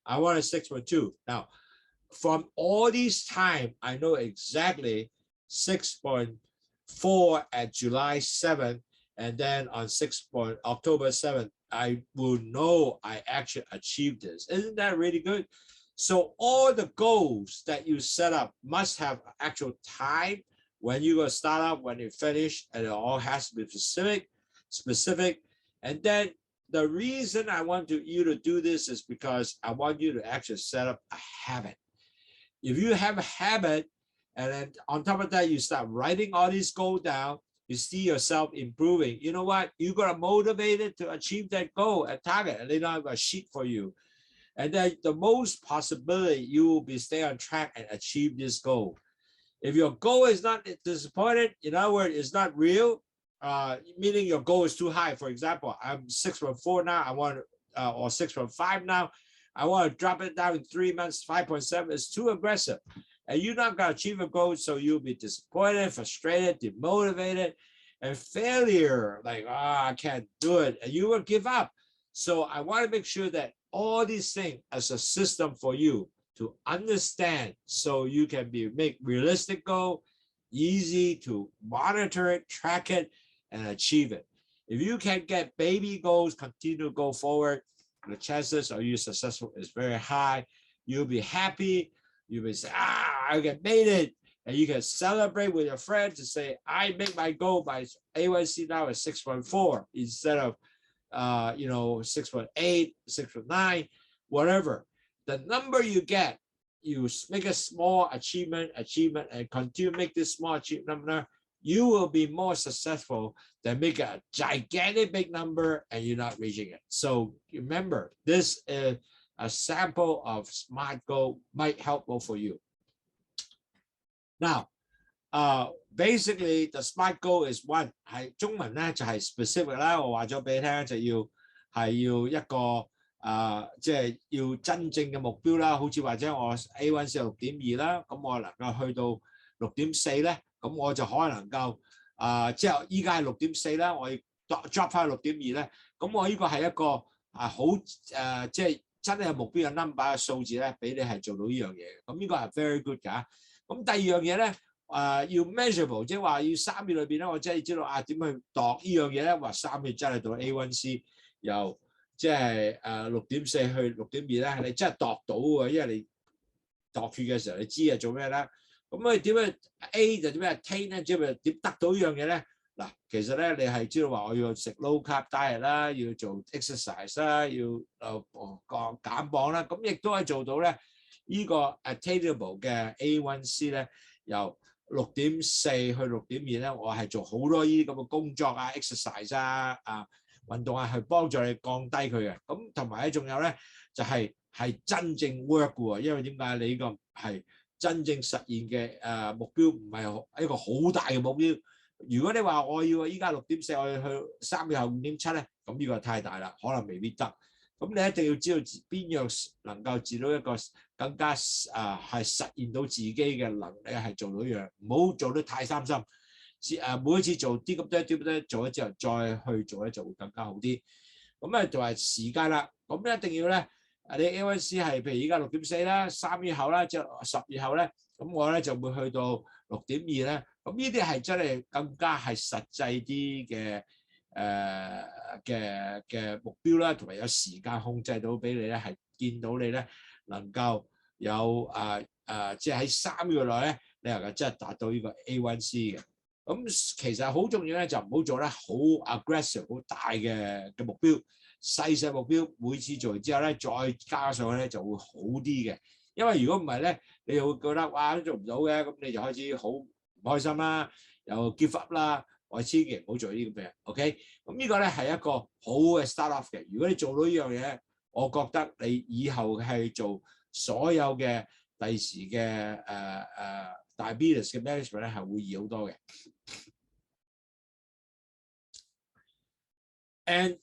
I want a 6.2. Now, from all these time, I know exactly 6.4 at July 7th, and then on October 7th, I will know I actually achieved this. Isn't that really good? So all the goals that you set up must have actual time when you're going to start up, when you finish, and it all has to be specific. And then the reason I want you to do this is because I want you to actually set up a habit. If you have a habit, and then on top of that, you start writing all these goals down, you see yourself improving. You know what? You're going to motivate it to achieve that goal and target, and they don't have a sheet for you. And then the most possibility you will be stay on track and achieve this goal. If your goal is not disappointed, in other words, it's not real, meaning your goal is too high. For example, I'm 6.4 now, I want or 6.5 now, I want to drop it down in 3 months, 5.7 is too aggressive. And you're not going to achieve a goal, so you'll be disappointed, frustrated, demotivated, and failure, like, I can't do it, and you will give up. So I want to make sure that all these things as a system for you to understand, so you can make realistic goal, easy to monitor it, track it, and achieve it. If you can get baby goals, continue to go forward, the chances of you successful is very high. You'll be happy. You will say, I made it. And you can celebrate with your friends and say, I make my goal by A1C now at 6.4 instead of 6.8, 6.9, whatever. The number you get, you make a small achievement, and continue to make this small achievement number, you will be more successful than make a gigantic big number and you're not reaching it. So remember, this is a sample of SMART goal, might helpful for you. Now, basically the SMART goal is one， 係中文咧就係 specific 啦，我話咗俾你聽就要一個即係要真正嘅目標啦，好似或者我 A1 是6.2啦，咁我能夠去到6.4咧，咁我就可能夠即係依家係6.4啦，我要 drop 翻去6.2咧，咁我呢個係一個好即係真係目標嘅 number 嘅數字咧，俾你係做到呢樣嘢，咁呢個係 very good 㗎。咁第二樣嘢咧，要 measurable， 即係話要3月裏邊咧，我真係知道點去度呢樣嘢咧，話3月真係到 A1C 由即係6.4去6.2咧，你真係度到喎，因為你度血嘅時候你知係做咩啦。咁你點樣 A 就點樣 attain 咧？即係點得到呢樣嘢咧？嗱，其實咧你係知道話我要食 low carb diet 啦，要做 exercise 啦，要減磅啦，咁亦都係做到咧。呢個 attainable 嘅 A1C 咧，由6.4去6.2咧，我係做好多呢啲咁嘅工作exercise 運動去幫助你降低佢嘅。咁同埋咧，仲有咧就係真正 work 嘅喎，因為點解你呢個係真正實現嘅目標，唔係一個好大嘅目標。如果你話我要依家6.4，我要去3月後5.7咧，咁呢個太大啦，可能未必得。咁你一定要知道邊樣能夠至到一個更加係實現到自己嘅能力係做到一樣，唔好做得太三心。每一次做啲咁多做咗之後，再去做咧就會更加好啲。咁咧就係時間啦。咁一定要咧你 A1C 係譬如依家6.4啦，3月後啦，即係10月後咧，咁我咧就會去到6.2咧。咁呢啲係真係更加係實際啲嘅目標啦，同埋有時間控制到俾你咧，係見到你咧能夠有即係喺3個月內咧，你能夠真係達到呢個 A1C 嘅。咁其實好重要咧，就唔好做得好 aggressive 好大嘅目標，細目標每次做完之後咧，再加上去咧就會好啲嘅。因為如果唔係咧，你又會覺得哇都做唔到嘅，咁你就開始好唔開心啦，又 give up 啦。我千祈唔好做呢個嘅 ，OK？ 咁呢個咧係一個好嘅 start off 嘅。如果你做到呢樣嘢，我覺得你以後係做所有嘅第時嘅diabetes 嘅 management 咧係會易好多嘅。And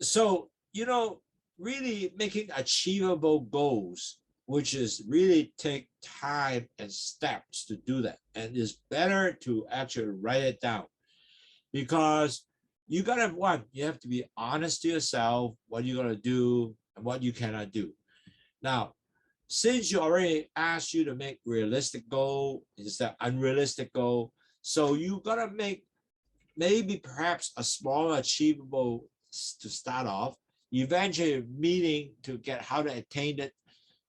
so you know, really making achievable goals, which is really take time and steps to do that, and it's better to actually write it down, because you gotta you have to be honest to yourself what you're gonna do and what you cannot do. Now, since you already asked you to make realistic goal instead of unrealistic goal, so you gotta make maybe perhaps a small achievable to start off, eventually meaning to get how to attain it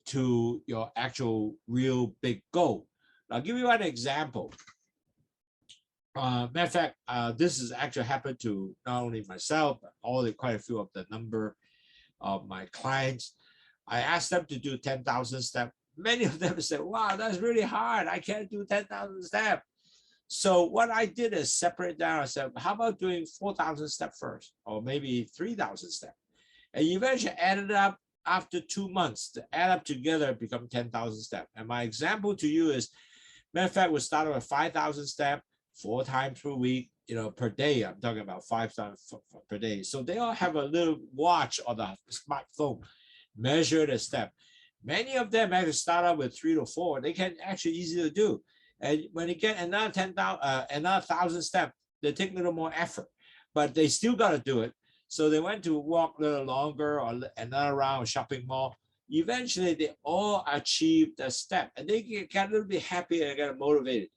to your actual real big goal. I'll give you an example. Matter of fact, this has actually happened to not only myself, but quite a few of the number of my clients. I asked them to do 10,000 steps. Many of them said, wow, that's really hard. I can't do 10,000 steps. So what I did is separate down. I said, how about doing 4,000 steps first, or maybe 3,000 steps? And eventually added up after 2 months to add up together, become 10,000 steps. And my example to you is, matter of fact, we started with 5,000 steps 4 times per week, per day. I'm talking about 5 times per day. So they all have a little watch on the smartphone, measure the step. Many of them actually start out with 3 to 4. They can actually easily do. And when you get another 1,000 steps, they take a little more effort, but they still got to do it. So they went to walk a little longer or another round of shopping mall. Eventually, they all achieve the step, and they get a little bit happy and get motivated.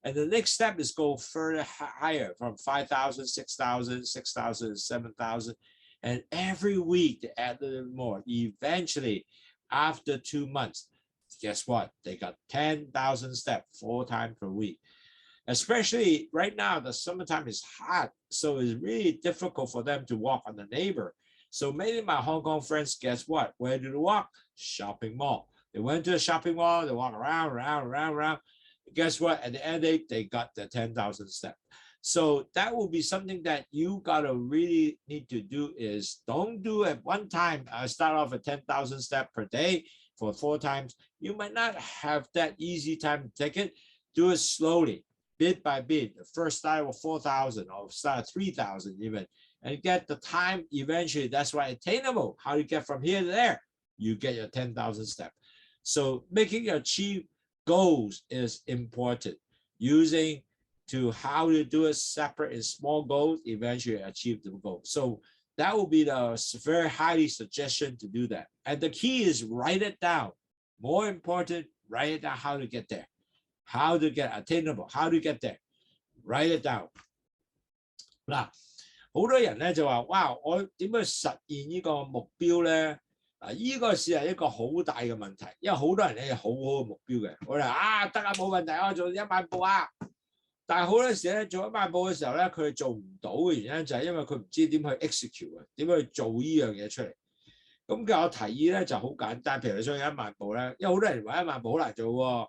And the next step is go further higher from 5,000, 6,000, 6,000, 7,000. And every week they add a little more. Eventually, after 2 months, guess what? They got 10,000 steps 4 times per week. Especially right now, the summertime is hot, so it's really difficult for them to walk on the neighbor. So many of my Hong Kong friends, guess what? Where do they walk? Shopping mall. They went to the shopping mall, they walk around. Guess what? At the end of the day, they got the 10,000 steps. So that will be something that you gotta really need to do is don't do it one time. Start off at 10,000 steps per day for 4 times. You might not have that easy time to take it. Do it slowly, bit by bit. First start with 4,000 or start at 3,000 even, and get the time eventually. That's why attainable. How you get from here to there? You get your 10,000 steps. So making your achieve goals is important. Using to how to do it separate in small goals, eventually achieve the goal. So that will be the very highly suggestion to do that. And the key is write it down. More important, write it down how to get there. How to get attainable, how to get there. Write it down. 嗱，好多人咧就話：哇，我點樣實現呢個目標咧？嗱，呢個是係一個好大嘅問題，因為好多人咧有好好嘅目標嘅。我哋得啊，冇問題，我做1萬步啊！但係好多時咧做1萬步嘅時候咧，佢哋做唔到嘅原因就係因為佢唔知點去 execute 啊，點去做呢樣嘢出嚟。咁其實我提議咧就好簡單，譬如你想1萬步咧，因為好多人話1萬步好難做喎。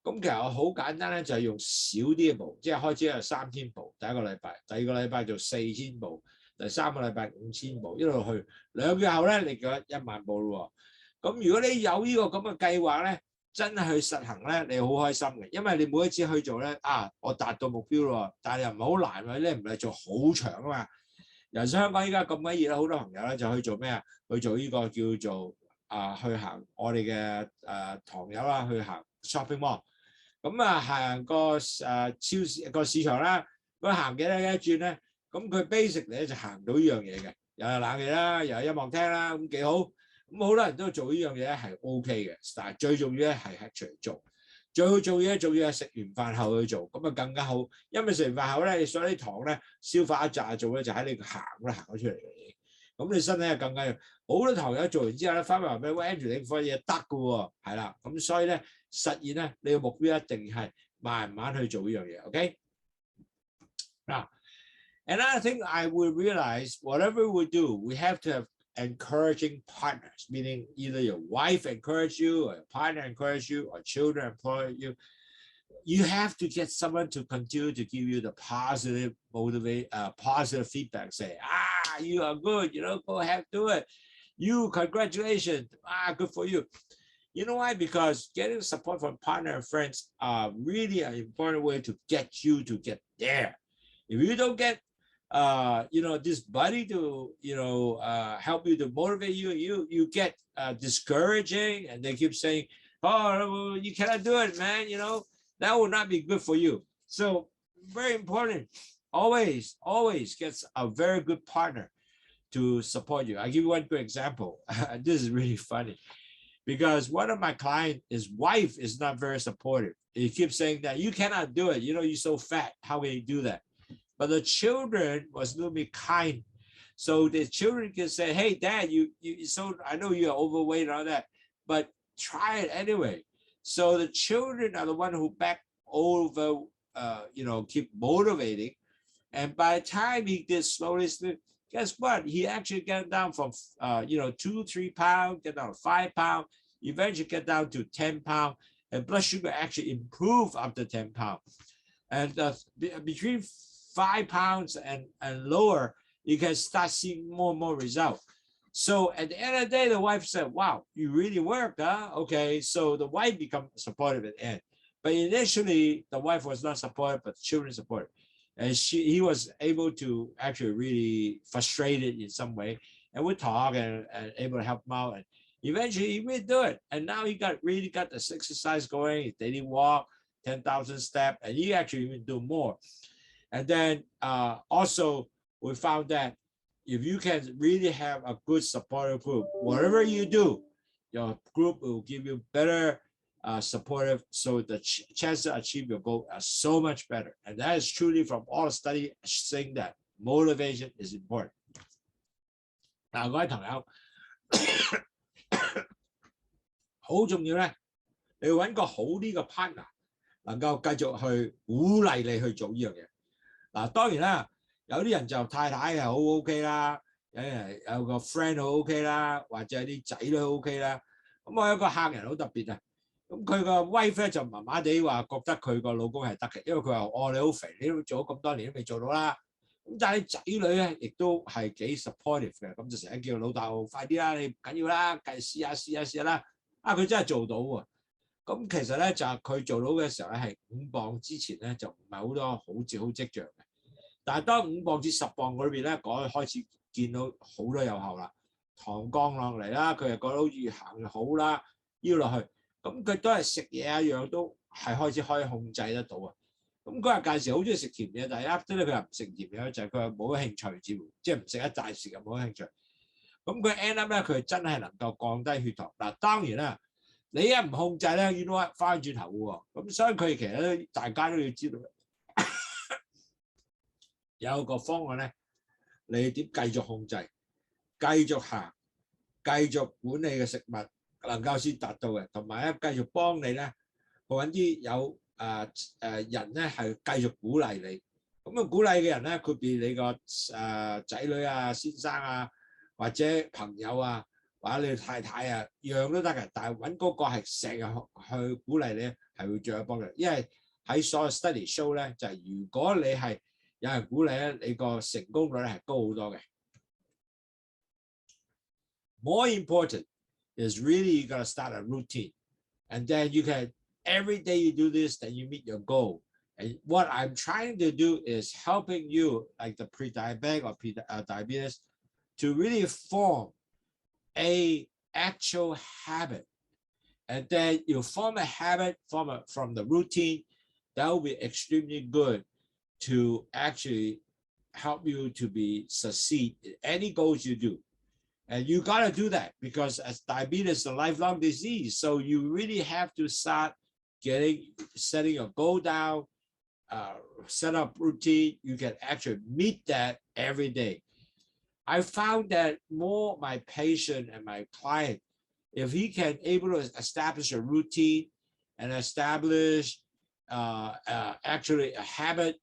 咁其實好簡單咧，就係用少啲嘅步，即係開始係3000步，第一個禮拜，第二個禮拜做4000步，第3個禮拜5000步，一路去2個月後咧，你覺得1萬步咯喎。咁如果你有呢個咁嘅計劃咧，真係去實行咧，你好開心嘅，因為你每一次去做咧，我達到目標咯，但係又唔係好難喎，你唔係做好長啊嘛。尤其香港依家咁鬼熱啦，好多朋友咧就去做咩啊？去做呢個叫做去行我哋嘅堂友啦，去行 shopping mall。咁行個超市個市場啦，咁行幾多轉咧？咁佢 basic 咧就行到呢樣嘢嘅，又有冷氣啦，又有音樂聽啦，咁幾好。咁好多人都做呢樣嘢係 OK 嘅，但係最重要咧係喺出嚟做。最好做嘢仲要係食完飯後去做，咁啊更加好，因為食完飯後咧，你所有啲糖咧消化一紮做咧就喺你行咗出嚟嘅，咁你身體係更加好多糖友做完之後咧，翻嚟話俾喂 Andrew 你份嘢得㗎喎，係啦，咁所以咧實現咧你嘅目標一定係慢慢去做呢樣嘢 ，OK？ 嗱 ，another thing I will realize whatever we do, we have to have encouraging partners, meaning either your wife encourage you, or your partner encourage you, or children encourage you. You have to get someone to continue to give you the positive positive feedback. Say, you are good, go ahead, do it. You, congratulations, good for you. You know why? Because getting support from partner and friends are really an important way to get you to get there. If you don't get this buddy to, help you to motivate you, you get discouraging, and they keep saying, oh, you cannot do it, man, that will not be good for you. So very important, always get a very good partner to support you. I'll give you one good example. This is really funny because one of my clients, his wife is not very supportive. He keeps saying that you cannot do it. You're so fat. How can you do that? But the children was a little bit kind. So the children can say, hey, Dad, so I know you're overweight and all that, but try it anyway. So the children are the one who back over, keep motivating. And by the time he did slowly, guess what? He actually got down from, 2-3 pounds, get down to 5 pounds, eventually get down to 10 pounds, and blood sugar actually improved after 10 pounds. And between 5 pounds and lower, you can start seeing more and more results. So at the end of the day, the wife said, wow, you really worked, huh? Okay, so the wife became supportive at the end. But initially, the wife was not supportive, but the children supported. And he was able to actually really frustrated in some way, and would talk and able to help him out. And eventually, he would do it. And now he really got this exercise going, his daily walk, 10,000 steps, and he actually even do more. And then also, we found that if you can really have a good supportive group, whatever you do, your group will give you better supportive, so the chance to achieve your goal are so much better. And that is truly from all study saying that motivation is important. 嗱，各位朋友，好重要咧，你要揾個好啲嘅 partner，能夠繼續去鼓勵你去做呢樣嘢。嗱，當然啦。有啲人就太太係好 OK 啦，有個 friend 好 OK 啦，或者有啲仔女好 OK 啦。咁我有個客人好特別啊，咁佢個 wife 咧就麻麻地話覺得佢個老公係得嘅，因為佢話你好肥，你都做咗咁多年都未做到啦。咁但係你仔女咧亦都係幾 supportive 嘅，咁就成日叫老豆快啲啦，你唔緊要啦，繼續試下啦。佢真係做到喎。咁其實咧就係佢做到嘅時候咧係5磅之前咧就唔係好多好跡象嘅。但係當5磅至10磅嗰邊咧，開始見到好多有效啦，糖降落嚟啦，佢又覺得好似行越好啦，腰落去，咁佢都係食嘢一樣都係開始可以控制得到啊。咁嗰日介紹好中意食甜嘢，但係一啲咧佢又唔食甜嘢，就係佢又冇興趣，似乎即係唔食一大時又冇興趣。咁佢 end up 咧，佢真係能夠降低血糖。嗱，當然啦，你一唔控制咧，you know 翻轉頭喎。咁所以佢其實咧，大家都要知道。有個方案咧，你點繼續控制、繼續行、繼續管理嘅食物，能夠先達到嘅，同埋咧繼續幫你咧去揾啲有人咧係繼續鼓勵你。咁鼓勵嘅人咧，佢譬如你個仔女啊、先生啊，或者朋友啊，或者你太太啊，樣都得嘅。但係揾嗰個係成日去鼓勵你，係會最有幫助。因為喺所有 study show 咧，就係如果你係有人鼓勵咧，你個成功率係高好多嘅。More important is really you gotta start a routine, and then you can every day you do this, then you meet your goal. And what I'm trying to do is helping you, like the pre-diabetic or diabetes, to really form a actual habit, and then you form a habit from the routine. That will be extremely good to actually help you to succeed in any goals you do. And you got to do that because as diabetes is a lifelong disease. So you really have to start setting your goal down, set up routine. You can actually meet that every day. I found that more my patient and my client, if he can able to establish a routine and establish actually a habit,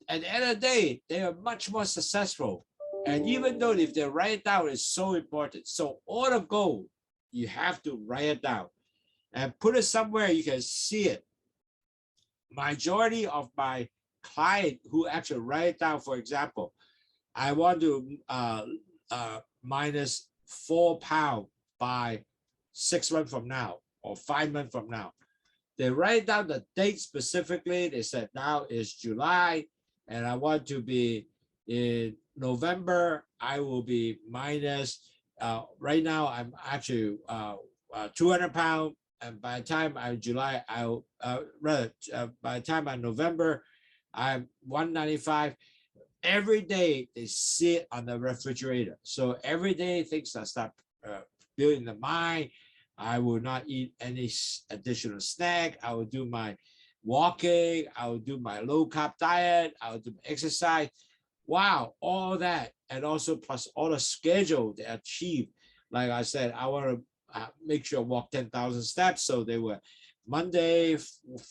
at the end of the day, they are much more successful. And even though if they write it down, is so important. So all the goal, you have to write it down and put it somewhere you can see it. Majority of my client who actually write it down, for example, I want to minus 4 pounds by 6 months from now or 5 months from now. They write down the date specifically. They said now is July and I want to be in November. I will be minus, right now I'm actually 200 pounds. And by the time I'm July, I'll by the time I'm November, I'm 195. Every day they sit on the refrigerator. So every day things that start building the mind. I will not eat any additional snack. I will do my walking. I will do my low carb diet. I will do exercise. Wow, all that. And also plus all the schedule they achieve. Like I said, I want to make sure I walk 10,000 steps. So they were Monday,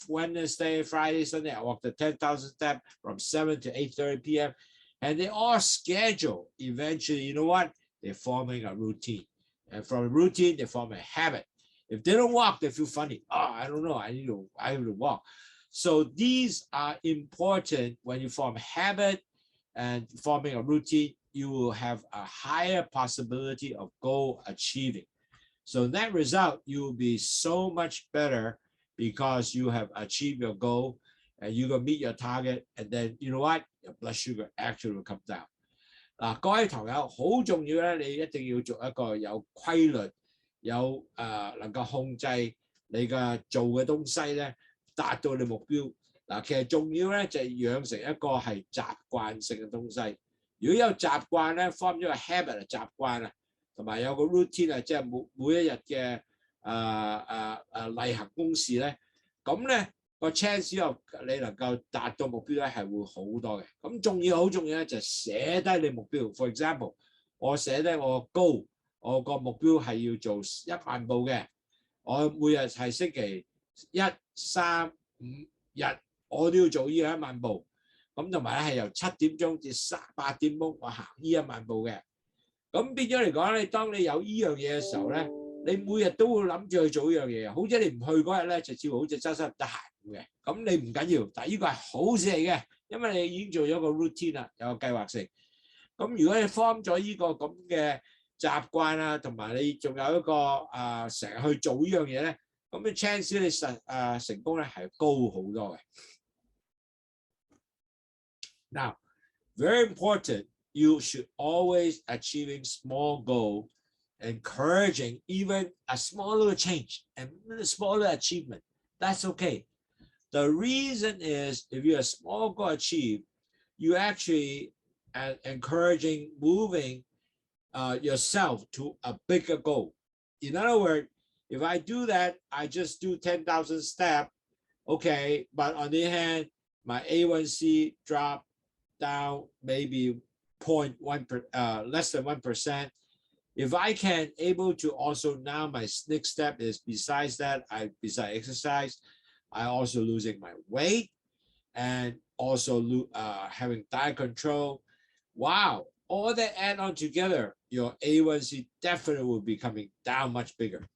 Wednesday, Friday, Sunday. I walked the 10,000 steps from 7 to 8:30 p.m. And they all schedule. Eventually, you know what? They're forming a routine. And from a routine, they form a habit. If they don't walk, they feel funny. Oh, I don't know. I need to walk. So these are important. When you form a habit and forming a routine, you will have a higher possibility of goal achieving. So that result, you will be so much better because you have achieved your goal and you will meet your target. And then you know what? Your blood sugar actually will come down. 嗱，各位堂友，好重要咧，你一定要做一個有規律、有能夠控制你嘅做嘅東西咧，達到你目標。嗱，其實重要咧就係養成一個係習慣性嘅東西。如果有習慣咧 ，form 咗個 habit 習慣啊，同埋有個 routine 啊，即係每一日嘅例行公事咧，咁咧。個 chance 你能夠達到目標咧係會好多嘅。咁仲要好重要咧就係寫低你目標。For example， 我寫低我個 goal， 我個目標係要做1萬步嘅。我每日係星期1、3、5日，我都要做呢1萬步。咁同埋咧係由7點鐘至8點鐘我行呢1萬步嘅。咁變咗嚟講咧，當你有呢樣嘢嘅時候咧，你每日都會諗住去做呢樣嘢。好似你唔去嗰日咧，就似乎好似周身唔得閒。咁你唔緊要，但係呢個係好事嚟嘅，因為你已經做咗個 routine 啦，有個計劃性。咁如果你 form 咗呢個咁嘅習慣啊，同埋你仲有一個成日去做呢樣嘢咧，咁嘅 chance 你成功咧係高好多嘅。Now, very important, you should always achieving small goal, encouraging even a small little change and a small little achievement. That's okay. The reason is if you're a small goal achieved, you actually encouraging moving yourself to a bigger goal. In other words, if I do that, I just do 10,000 steps, okay, but on the other hand, my A1C dropped down maybe 0.1%, less than 1%. If I can able to also now my next step is besides that, besides exercise, I also losing my weight and also having diet control. Wow, all that add on together, your A1C definitely will be coming down much bigger.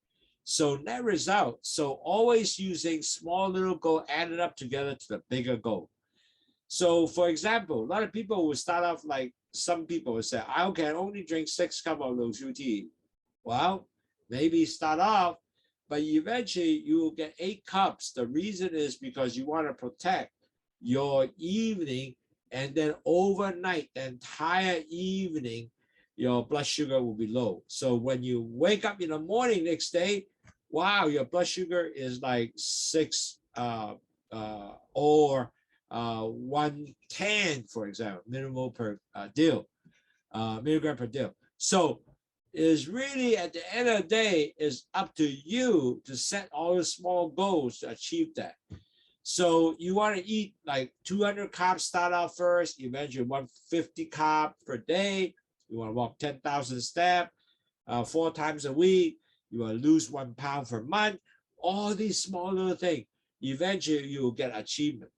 So net result, so always using small little goal added up together to the bigger goal. So for example, a lot of people will start off like some people will say, I can only drink 6 cups of LOWSUTEA. Well, maybe start off, but eventually you will get 8 cups. The reason is because you want to protect your evening, and then overnight, the entire evening, your blood sugar will be low. So when you wake up in the morning next day, wow, your blood sugar is like 6 or 110, for example, milligram per deal. So is really at the end of the day is up to you to set all the small goals to achieve that. So you want to eat like 200 carbs start out first, eventually 150 carbs per day. You want to walk 10,000 steps 4 times a week. You want to lose 1 pound per month. All these small little things, eventually you will get achievement.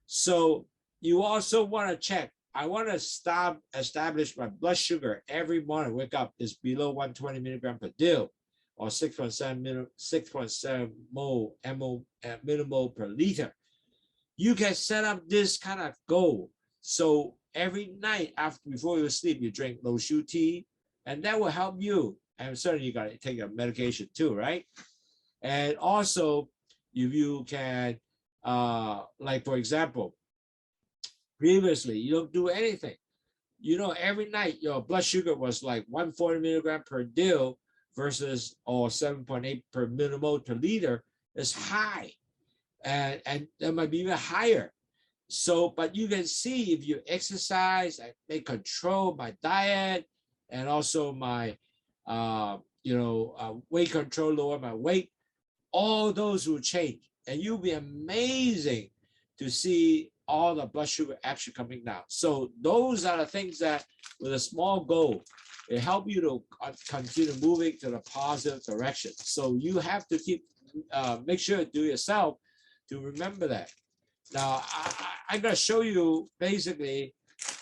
So you also want to check. I want to establish my blood sugar every morning. Wake up is below 120 milligram per deal, or 6.7 millimole per liter. You can set up this kind of goal. So every night before you sleep, you drink LOWSUTEA, and that will help you. And certainly you got to take a medication too, right? And also, if you can, like for example, previously you don't do anything. You know, every night your blood sugar was like 140 milligram per deal versus or 7.8 per millimole per liter is high. And it might be even higher. So, but you can see if you exercise, I may control my diet and also my, weight control, lower my weight, all those will change. And you'll be amazing to see all the blood sugar actually coming down. So those are the things that with a small goal, it help you to continue moving to the positive direction. So you have to keep, make sure to do yourself to remember that. Now, I'm going to show you basically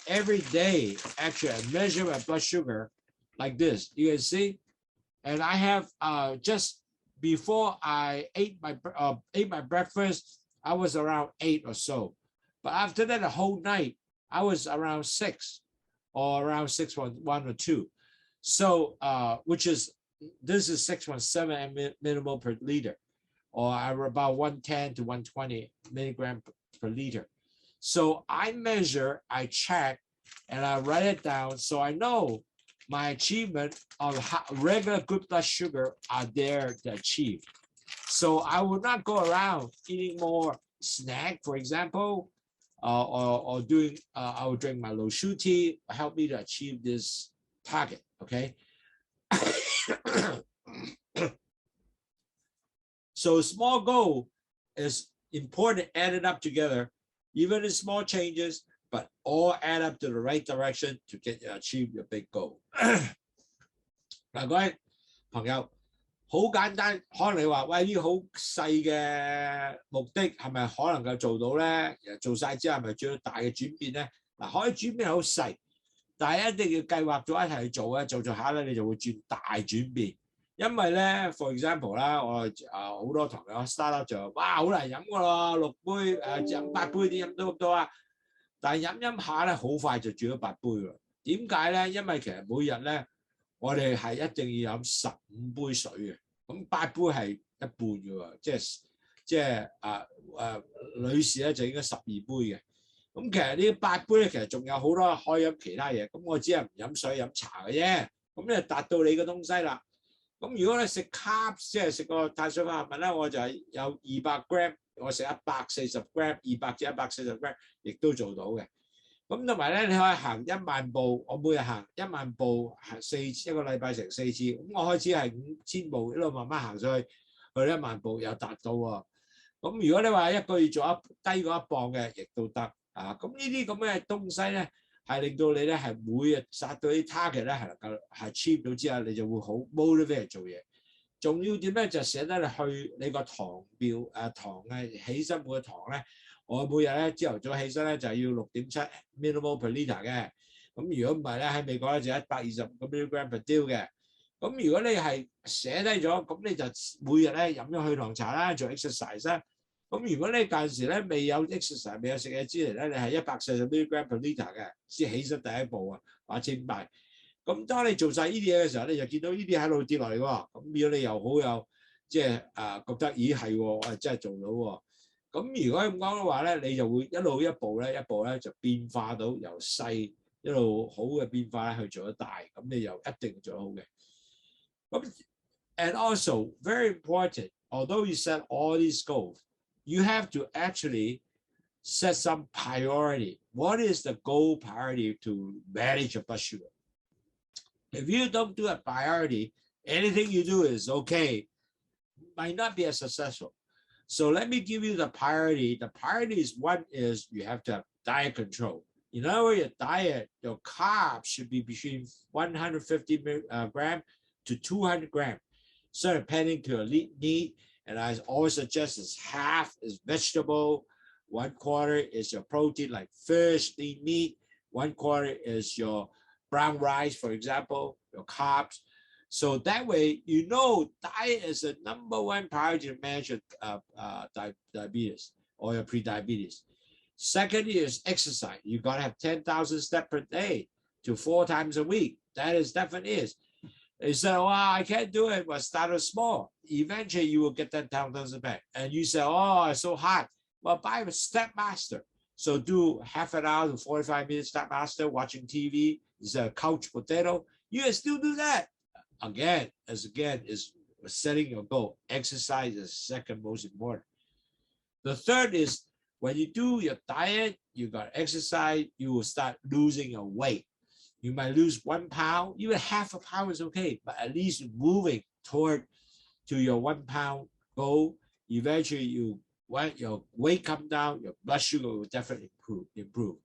every day, actually, I measure my blood sugar like this. You can see. And I have just before I ate my breakfast, I was around 8 or so. But after that, the whole night, I was around 6 or around 6.1 or 2. So, this is 6.7 millimole per liter, or about 110 to 120 milligram per liter. So I measure, I check, and I write it down so I know my achievement of regular good blood sugar are there to achieve. So I will not go around eating more snack, for example, or doing, I will drink my LOWSUTEA, help me to achieve this target, okay? So small goal is important, added up together, even in small changes, but all add up to the right direction to achieve your big goal. 嗱，各位朋友，好簡單，可能你話喂呢好細嘅目的係咪可能夠做到咧？做晒之後係咪最大嘅轉變咧？嗱，可以轉變好細，但係一定要計劃咗一齊去做咧，做下咧你就會大轉變。因為咧 ，for example 啦，我好多朋友 start up 就哇好難飲噶咯，6杯飲8杯點飲到咁多啊？但係飲下咧，好快就轉咗8杯啦。點解咧？因為其實每日咧，我哋係一定要飲15杯水嘅，咁8杯係一半嘅喎，即係女士咧就應該12杯嘅。咁其實呢8杯咧，其實仲有好多可以飲其他嘢，咁我只係唔飲水飲茶嘅啫，咁你就達到你嘅東西啦。咁如果你食 carbs， 即係食個碳水化合物咧，我就係有200 gram， 我食140 gram，200至140 gram， 亦都做到嘅。咁同埋咧，你可以行1萬步，我每日行1萬步，一個禮拜成4次。咁我開始係5000步，一路慢慢行上去1萬步又達到喎。咁如果你話一個月做低過1磅嘅，亦都得啊。咁呢啲咁嘅東西咧，係令到你咧係每日殺到啲 target 咧係能夠係 achieve 到之後，你就會好 motivate 做嘢。仲要點咧？就寫得你去你個堂表堂嘅起身每個堂咧，我每日咧朝頭早起身咧就要6.7 millimole per liter 嘅。咁如果唔係咧喺美國咧就120 milligram per deal 嘅。咁如果你係寫低咗，咁你就每日咧飲咗去糖茶啦，做 exercise 啦。咁如果你間時咧未有 exercise 未有食嘢之嚟咧，你係140 milligram per liter 嘅，先起身第一步啊，把千拜。咁當你做晒呢啲嘢嘅時候，你就見到呢啲喺度跌落嚟喎。咁如果你又好有即係覺得咦係喎，我係真係做到喎。咁如果咁講嘅話咧，你就會一路一步咧就變化到由細一路好嘅變化去做得大，咁你又一定做得好嘅。咁 and also very important, although you set all these goals, you have to actually set some priority. What is the goal priority to manage your blood sugar? If you don't do a priority, anything you do is okay, might not be as successful. So let me give you the priority. The priority is one is you have to have diet control. In other words, your diet, your carbs should be between 150 gram to 200 gram. So depending to your need, and I always suggest is half is vegetable, 1/4 is your protein like fish, lean meat, 1/4 is your brown rice, for example, your carbs. So that way, you know, diet is the #1 priority to manage diabetes or your pre-diabetes. Second is exercise. You got to have 10,000 steps per day to 4 times a week. That is definitely is. You say, well, I can't do it. Well, start small. Eventually, you will get that 10,000 back. And you say, oh, it's so hard. Well, buy a Step Master. So do half an hour to 45 minutes Step Master, watching TV. It's a couch potato. You can still do that. Again is setting your goal. Exercise is second most important. The third is when you do your diet, you got exercise, you will start losing your weight. You might lose 1 pound, even half a pound is okay, but at least moving toward to your 1 pound goal. Eventually, when your weight come down, your blood sugar will definitely improve.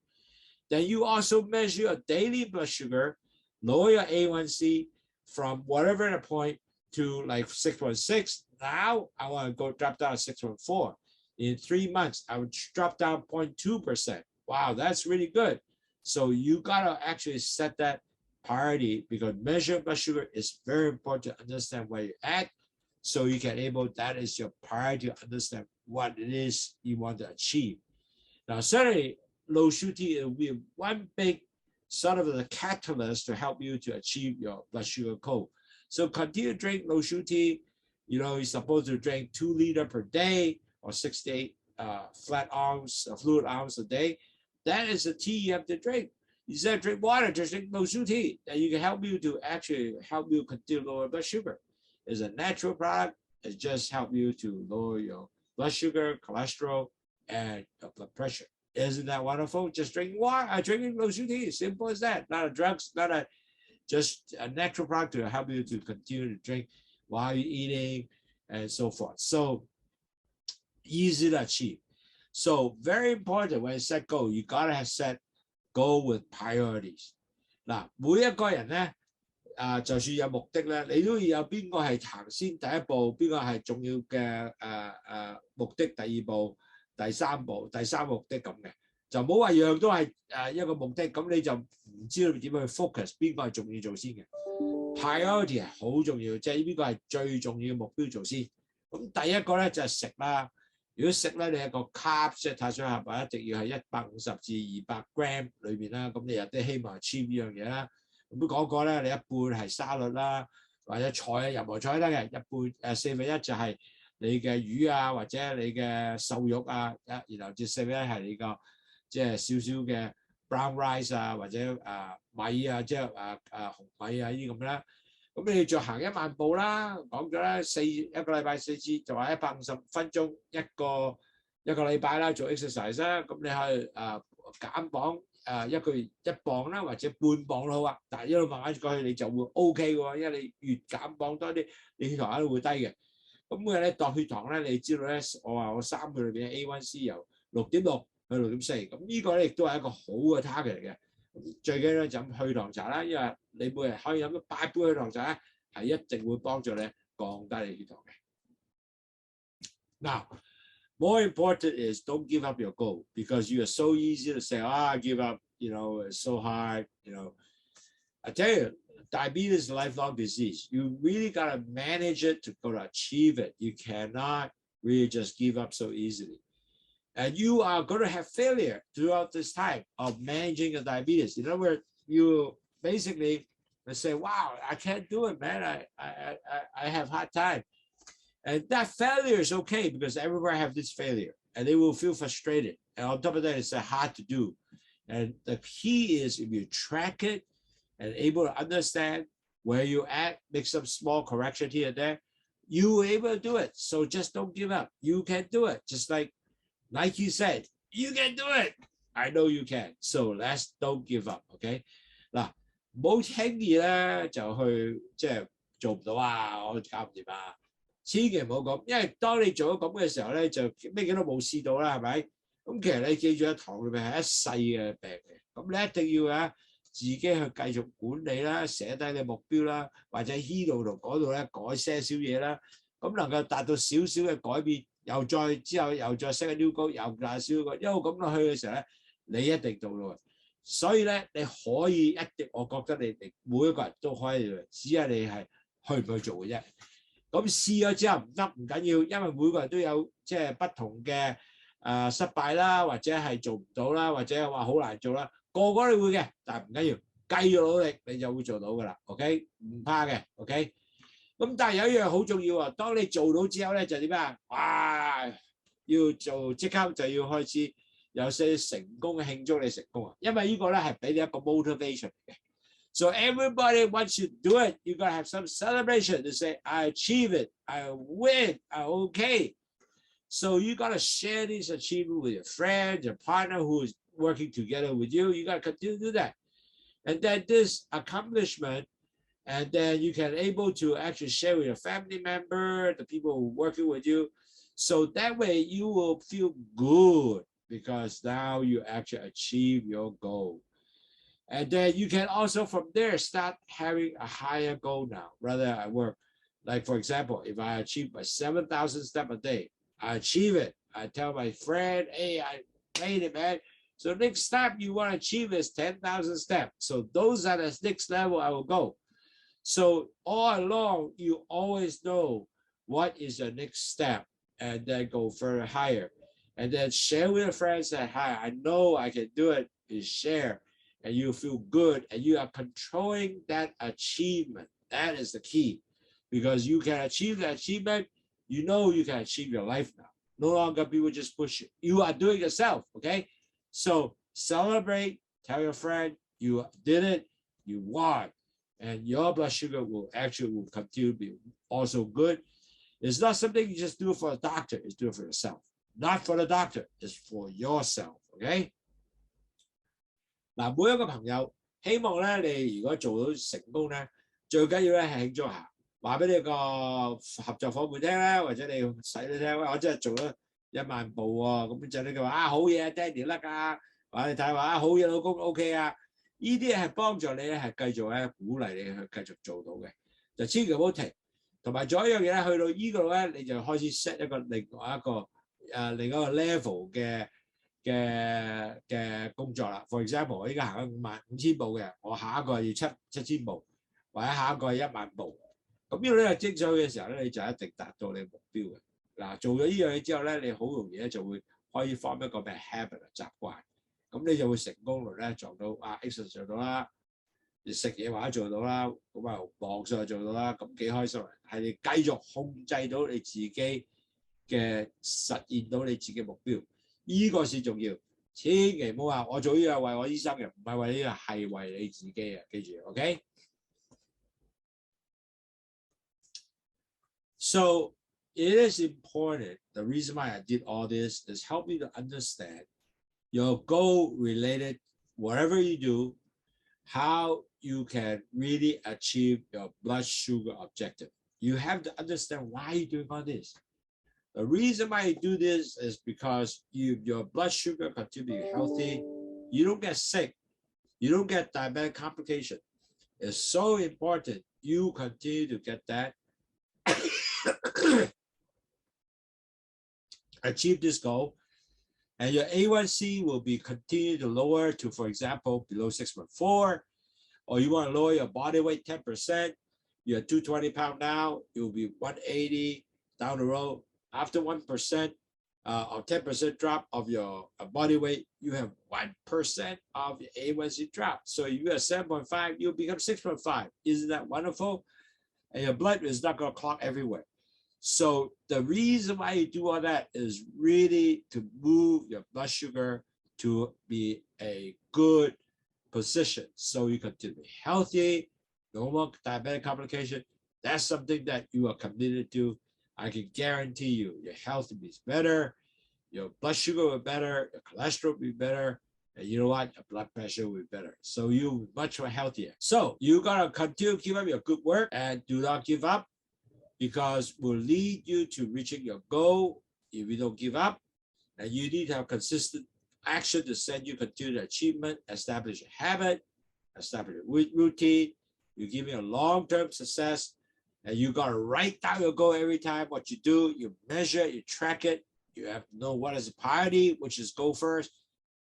Then you also measure your daily blood sugar, lower your A1C from whatever the point to like 6.6. Now I want to go drop down to 6.4. In 3 months, I would drop down 0.2%. Wow, that's really good. So you gotta actually set that priority because measuring blood sugar is very important to understand where you're at. So you can that is your priority to understand what it is you want to achieve. Now, certainly LOWSUTEA will be one big sort of the catalyst to help you to achieve your blood sugar goal. So continue to drink LOWSUTEA. You know, you're supposed to drink 2 liters per day or 6 to 8 fluid ounce a day. That is the tea you have to drink. Instead of drink water, just drink LOWSUTEA. That you can help you to actually help you continue to lower blood sugar. It's a natural product. It just helps you to lower your blood sugar, cholesterol, and your blood pressure. Isn't that wonderful? Just drinking water, drinking LOWSUTEA. Simple as that. Not a drugs, not a just a natural product to help you to continue to drink while you're eating and so forth. So easy to achieve. So very important when you set goal, you gotta have set goal with priorities. 嗱，每一個人咧，就算有目的咧，你都要有邊個係行先第一步，邊個係重要嘅目的，第二步、第三步、第三目的咁嘅，就唔好話樣都係一個目的，咁你就唔知道點樣去 focus 邊個係重要做先嘅。priority 係好重要，即係邊個係最重要嘅目標做先。咁第一個咧就係食啦。如果食咧，你一個 carb 即係碳水化合物一定要係150至200 gram 裏邊啦，咁你又都希望 achieve 呢樣嘢啦。咁講過咧，你一半係沙律啦，或者菜啊，任何菜得嘅，一半1/4就係你嘅魚啊，或者你嘅瘦肉啊，然後至1/4係你個即係少少嘅 brown rice 啊，或者米啊，即係紅米啊呢啲咁啦。咁你就行1萬步啦，講咗啦，一個禮拜4次，就話150分鐘一個禮拜啦，做 exercise 啦。咁你去減磅1個月1磅啦，或者半磅都好啊。但係一路慢慢過去，你就會 OK 嘅喎，因為你越減磅多啲，你血糖都會低嘅。咁每日咧度血糖咧，你知道咧，我話我3個月裏邊 A1C 由6.6去6.4，咁呢個咧亦都係一個好嘅 target 嚟嘅。最緊要就飲去糖茶啦，因為你每日可以飲到8杯去糖茶咧，係一定會幫助你降低你血糖嘅。Now, more important is don't give up your goal because you are so easy to say, I give up, you know, it's so hard, you know. I tell you, diabetes is a lifelong disease. You really got to manage it to go to achieve it. You cannot really just give up so easily. And you are going to have failure throughout this time of managing the diabetes. In other words, you basically say, wow, I can't do it, man. I have hard time. And that failure is okay because everybody have this failure and they will feel frustrated. And on top of that, it's hard to do. And the key is if you track it and able to understand where you're at, make some small correction here and there, you will be able to do it. So just don't give up. You can do it. Just like Nike said, you can do it. I know you can. So let's don't give up, okay? 嗱，唔好輕易咧就去即係做唔到啊，我搞唔掂啊！千祈唔好咁，因為當你做咗咁嘅時候咧，就咩嘢都冇試到啦，係咪？咁其實你記住啊，糖尿病係一世嘅病嚟，咁你一定要啊自己去繼續管理啦，寫低你目標啦，或者呢度同嗰度咧改些少嘢啦，咁能夠達到少少嘅改變，又再之後又再 set a new goal，又大少個，一路咁落去嘅時候咧，你一定到咯。所以咧，你可以一定，我覺得你哋每一個人都可以，只係你係去唔去做嘅啫。咁試咗之後唔得唔緊要，因為每個人都有即係不同嘅失敗啦，或者係做唔到啦，或者話好難做啦，個個都會嘅，但係唔緊要，繼續努力你就會做到噶啦 ，OK？ 唔怕嘅 ，OK？ 咁但係有一樣好重要啊，當你做到之後咧就點啊？哇！要做即刻就要開始有些成功嘅慶祝你成功啊，因為呢個咧係俾你一個 motivation 嘅。So everybody once you do it, you gotta have some celebration to say, I achieve it, I win, I okay. So you gotta share this achievement with your friend, your partner who is working together with you. You gotta continue to do that. And then this accomplishment, and then you can able to actually share with your family member, the people who are working with you. So that way you will feel good because now you actually achieve your goal. And then you can also from there start having a higher goal now, rather at work. Like for example, if I achieve my 7,000 steps a day, I achieve it. I tell my friend, hey, I made it, man. So next step you want to achieve is 10,000 steps. So those are the next level I will go. So all along, you always know what is the next step and then go further higher. And then share with your friends that, hi, I know I can do it, is share. And you feel good and you are controlling that achievement. That is the key because you can achieve the achievement. You know you can achieve your life now. No longer people just push you. You are doing yourself, okay? So celebrate, tell your friend you did it, you won, and your blood sugar will continue to be also good. It's not something you just do for a doctor, it's do it for yourself. Not for the doctor, it's for yourself, okay? 嗱，每一個朋友希望咧，你如果做到成功咧，最緊要咧係慶祝下，話俾你個合作伙伴聽咧，或者你使你聽，我真係做咗1萬步喎，咁就你佢話啊好嘢 ，Daddy 叻啊，或者你睇話啊好嘢，老公 OK 啊，呢啲係幫助你咧係繼續咧鼓勵你去繼續做到嘅，就千祈唔好停。同埋仲有一樣嘢咧，去到呢個咧，你就開始 set 一個另外一個 level 嘅工作啦。For example， 我依家行咗5,000步嘅，我下一個要7,000步，或者下一個係1萬步。咁呢個咧精髓嘅時候咧，你就一定達到你目標嘅。嗱，做咗呢樣嘢之後咧，你好容易咧就會可以 form 一個咩 habit 習慣，咁你就會成功率咧做到exercise 做到啦，你食嘢或者做到啦，咁啊網上做到啦，咁幾開心啊！係你繼續控制到你自己嘅實現到你自己目標。呢個先重要，千祈唔好話我做呢個為我醫生嘅，唔係為呢個係為你自己嘅，記住 ，OK？ So it is important. The reason why I did all this is help you to understand your goal related, whatever you do, how you can really achieve your blood sugar objective. You have to understand why you're doing all this. The reason why you do this is because your blood sugar continue to be healthy. You don't get sick. You don't get diabetic complication. It's so important you continue to get that. Achieve this goal. And your A1C will be continue to lower to, for example, below 6.4. Or you want to lower your body weight 10%. You're 220 pounds now. It will be 180 down the road. After 1% or 10% drop of your body weight, you have 1% of your A1C drop. So if you are 7.5, you'll become 6.5. Isn't that wonderful? And your blood is not going to clot everywhere. So the reason why you do all that is really to move your blood sugar to be a good position. So you continue to be healthy, no more diabetic complication. That's something that you are committed to. I can guarantee you your health will be better, your blood sugar will be better, your cholesterol will be better, And you know what? Your blood pressure will be better. So you're much more healthier. So you gotta continue to keep up your good work and do not give up, because will lead you to reaching your goal if you don't give up. And you need to have consistent action to send you continued achievement, establish a habit, establish a routine. You give me a long-term success, and you got to write down your goal every time. What you do, you measure, you track it. You have to know what is a priority, which is goal first,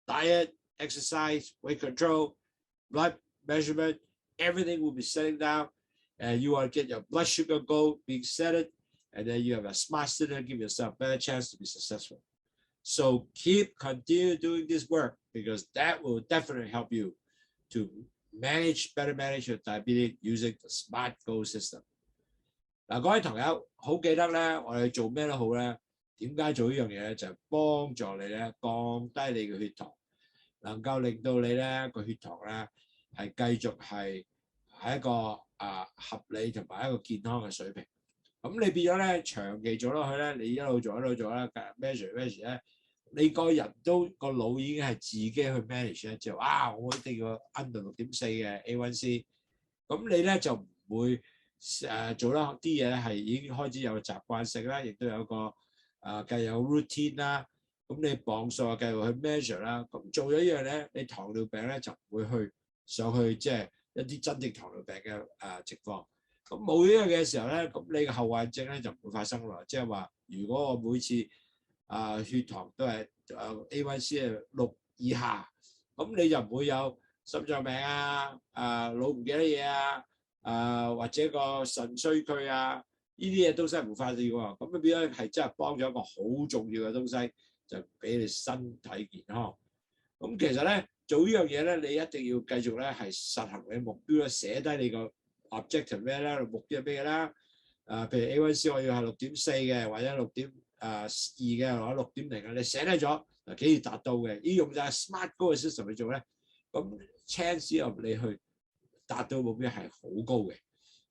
diet, exercise, weight control, blood measurement, everything will be setting down. And you want to get your blood sugar goal being set it, and then you have a smart student, give yourself a better chance to be successful. So continue doing this work, because that will definitely help you to better manage your diabetes using the SMART goal system. 嗱，各位同友好記得咧，我哋做咩都好咧，點解做呢樣嘢咧？就係幫助你咧降低你嘅血糖，能夠令到你咧個血糖咧係繼續係喺一個合理同埋一個健康嘅水平。咁你變咗咧長期做落去咧，你一路做咧，measure 咧，你個人都個腦已經係自己去 manage 咧，就我一定要 under 6.4嘅 A1C， 咁你咧就唔會做得啲嘢咧係已經開始有習慣性啦，亦都有個計有 routine 啦，咁你磅數啊繼續去 measure 啦，咁做咗一樣咧，你糖尿病咧就唔會去上去即係一啲真正糖尿病嘅情況。咁冇呢樣嘅時候咧，咁你嘅後患症咧就唔會發生啦。即係話，如果我每次血糖都係A1C 係6以下，咁你就唔會有心臟病腦唔記得嘢或者個腎衰退呢啲嘢都真係唔發生喎。咁變咗係真係幫咗一個好重要嘅東西，就俾你身體健康。咁其實咧做呢樣嘢咧，你一定要繼續咧係實行你目標咧，寫低你個 objective 咩咧，目標係咩啦？譬如 A1C 我要係6.4嘅，或者6.2嘅，或者6.0嘅，你寫低咗幾易達到嘅，要用就係 SMART 嗰個 system 去做咧，咁 chance of 你去達到目標係好高嘅。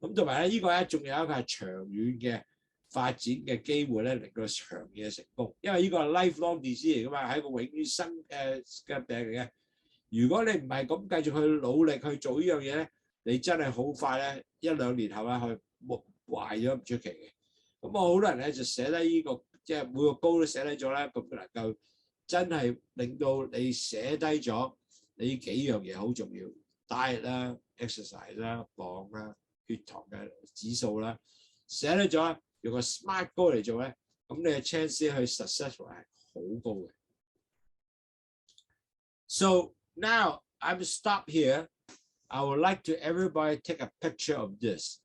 咁同埋咧，呢個咧仲有一個係長遠嘅發展嘅機會咧，令到長遠嘅成功。因為呢個係 lifelong disease 嚟噶嘛，係一個永遠生嘅病嚟嘅。如果你唔係咁繼續去努力去做呢樣嘢咧，你真係好快咧1-2年後咧去壞咗唔出奇嘅。咁我好多人咧就寫低呢個，即係每個高都寫低咗咧，咁能夠真係令到你寫低咗你幾樣嘢好重要 ，diet 啦、exercise 啦、磅啦、血糖嘅指數啦，寫低咗用個 SMART 高嚟做咧，咁你嘅 chance 去 successful 係好高嘅。So now I'm stop here. I would like to everybody take a picture of this.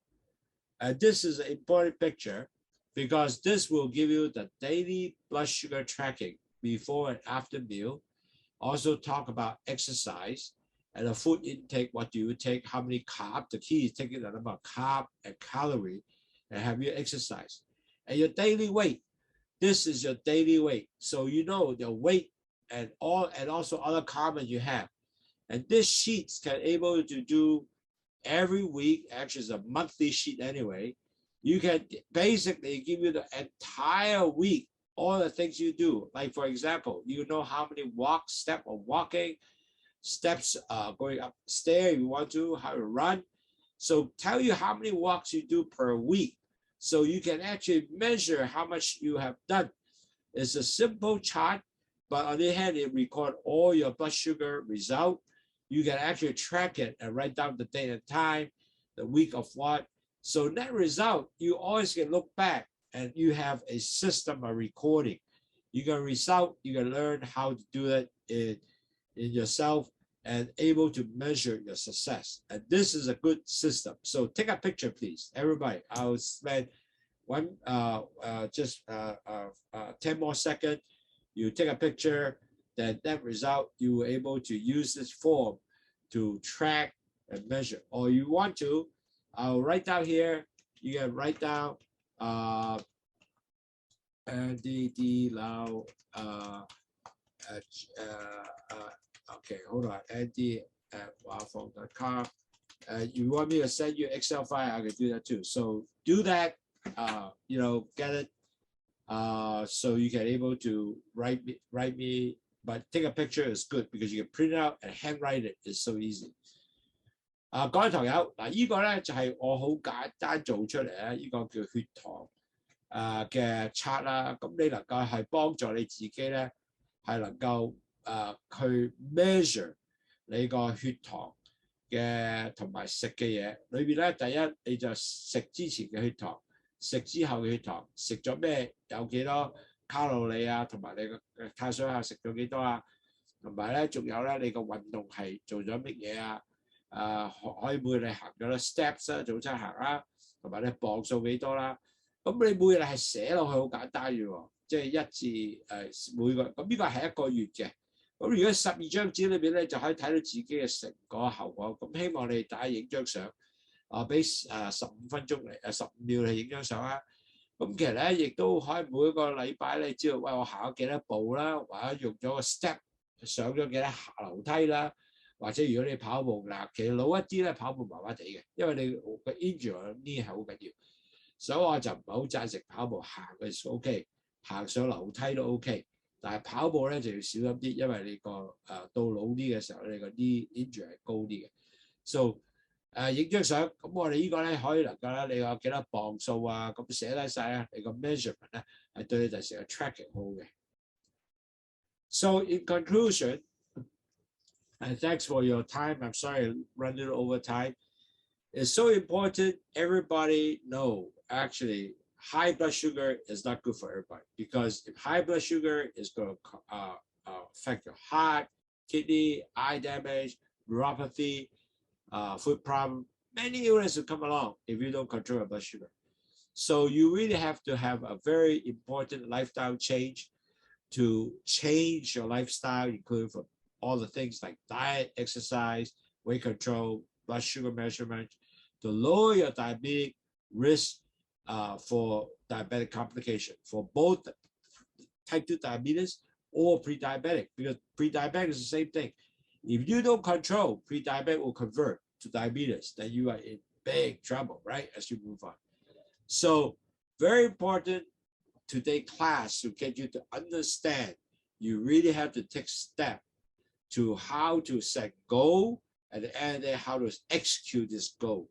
This is an important picture because this will give you the daily blood sugar tracking before and after meal. Also talk about exercise and the food intake. What do you take? How many carbs? The key is taking the number of carb and calorie, and have your exercise. And your daily weight. This is your daily weight. So you know your weight and also other carbs you have. And this sheets can able to do every week. Actually, it's a monthly sheet anyway. You can basically give you the entire week, all the things you do. Like for example, you know how many steps of walking, steps going upstairs if you want to, how to run. So tell you how many walks you do per week. So you can actually measure how much you have done. It's a simple chart, but on the other hand, it records all your blood sugar result. You can actually track it and write down the date and time, the week of what. So that result, you always can look back and you have a system of recording. You can you can learn how to do it in yourself and able to measure your success. And this is a good system. So take a picture, please, everybody. I'll spend 10 more seconds. You take a picture. That result, you were able to use this form to track and measure. Or you want to, I'll write down here. You can write down NDD Lao. Okay, hold on. ND at wowphone.com. You want me to send you Excel file? I can do that too. So do that. Get it. So you can able to write me but take a picture is good because you can print it out and handwrite it. It's so easy. 各位朋友，嗱，呢個咧就係我好簡單做出嚟咧，呢個叫血糖嘅測啦。咁你能夠係幫助你自己咧，係能夠去 measure 你個血糖嘅同埋食嘅嘢裏邊咧。第一，你就食之前嘅血糖，食之後嘅血糖，食咗咩有幾多卡路里啊，同埋你個碳水化食咗幾多啊，同埋咧仲有咧你個運動係做咗乜嘢啊？可以每日你行咗啦 steps 啦，早餐行啦，同埋你磅數幾多啦。咁你每日係寫落去好簡單嘅喎，即係1至每個。咁呢個係1個月嘅。咁如果12張紙裏邊咧，就可以睇到自己嘅成果後果。咁希望你大家影張相，俾15分鐘嚟15秒嚟影張相啦。咁其實咧，亦都可以每一個禮拜咧，知道喂我行咗幾多步啦，或者用咗個 step 上咗幾多下樓梯啦。或者如果你跑步嗱，其實老一啲咧跑步麻麻地嘅，因為你個 injury 呢係好緊要，所以我就唔係好贊成跑步，行嘅時 OK， 行上樓梯都 OK， 但係跑步咧就要小心啲，因為你個到老啲嘅時候，你個啲 injury 係高啲嘅。So 影張相，咁我哋呢個咧可以能夠咧，你有幾多磅數啊，咁寫低晒啊，你個 measurement 咧係對你第時嘅 tracking 好嘅。So in conclusion. And thanks for your time. I'm sorry running over time. It's so important everybody know actually high blood sugar is not good for everybody, because if high blood sugar is going to affect your heart, kidney, eye damage, neuropathy, foot problem, many illnesses will come along if you don't control your blood sugar. So you really have to have a very important lifestyle change to change your lifestyle, including from all the things like diet, exercise, weight control, blood sugar measurement, to lower your diabetic risk for diabetic complication for both type 2 diabetes or pre-diabetic, because pre-diabetic is the same thing. If you don't control, pre-diabetic will convert to diabetes, then you are in big trouble, right, as you move on. So very important to take class to get you to understand. You really have to take steps to how to set goal and then how to execute this goal.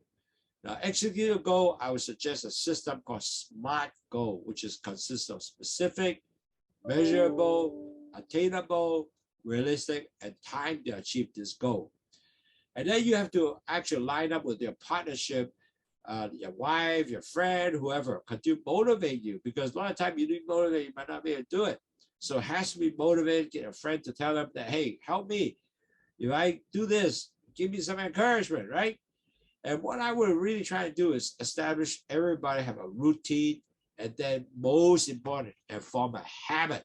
Now, execute a goal, I would suggest a system called SMART goal, which consists of specific, measurable, attainable, realistic, and time to achieve this goal. And then you have to actually line up with your partnership, your wife, your friend, whoever, to motivate you, because a lot of times you don't motivate, you might not be able to do it. So it has to be motivated, get a friend to tell them that, hey, help me. If I do this, give me some encouragement, right? And what I would really try to do is establish everybody have a routine, and then most important, and form a habit.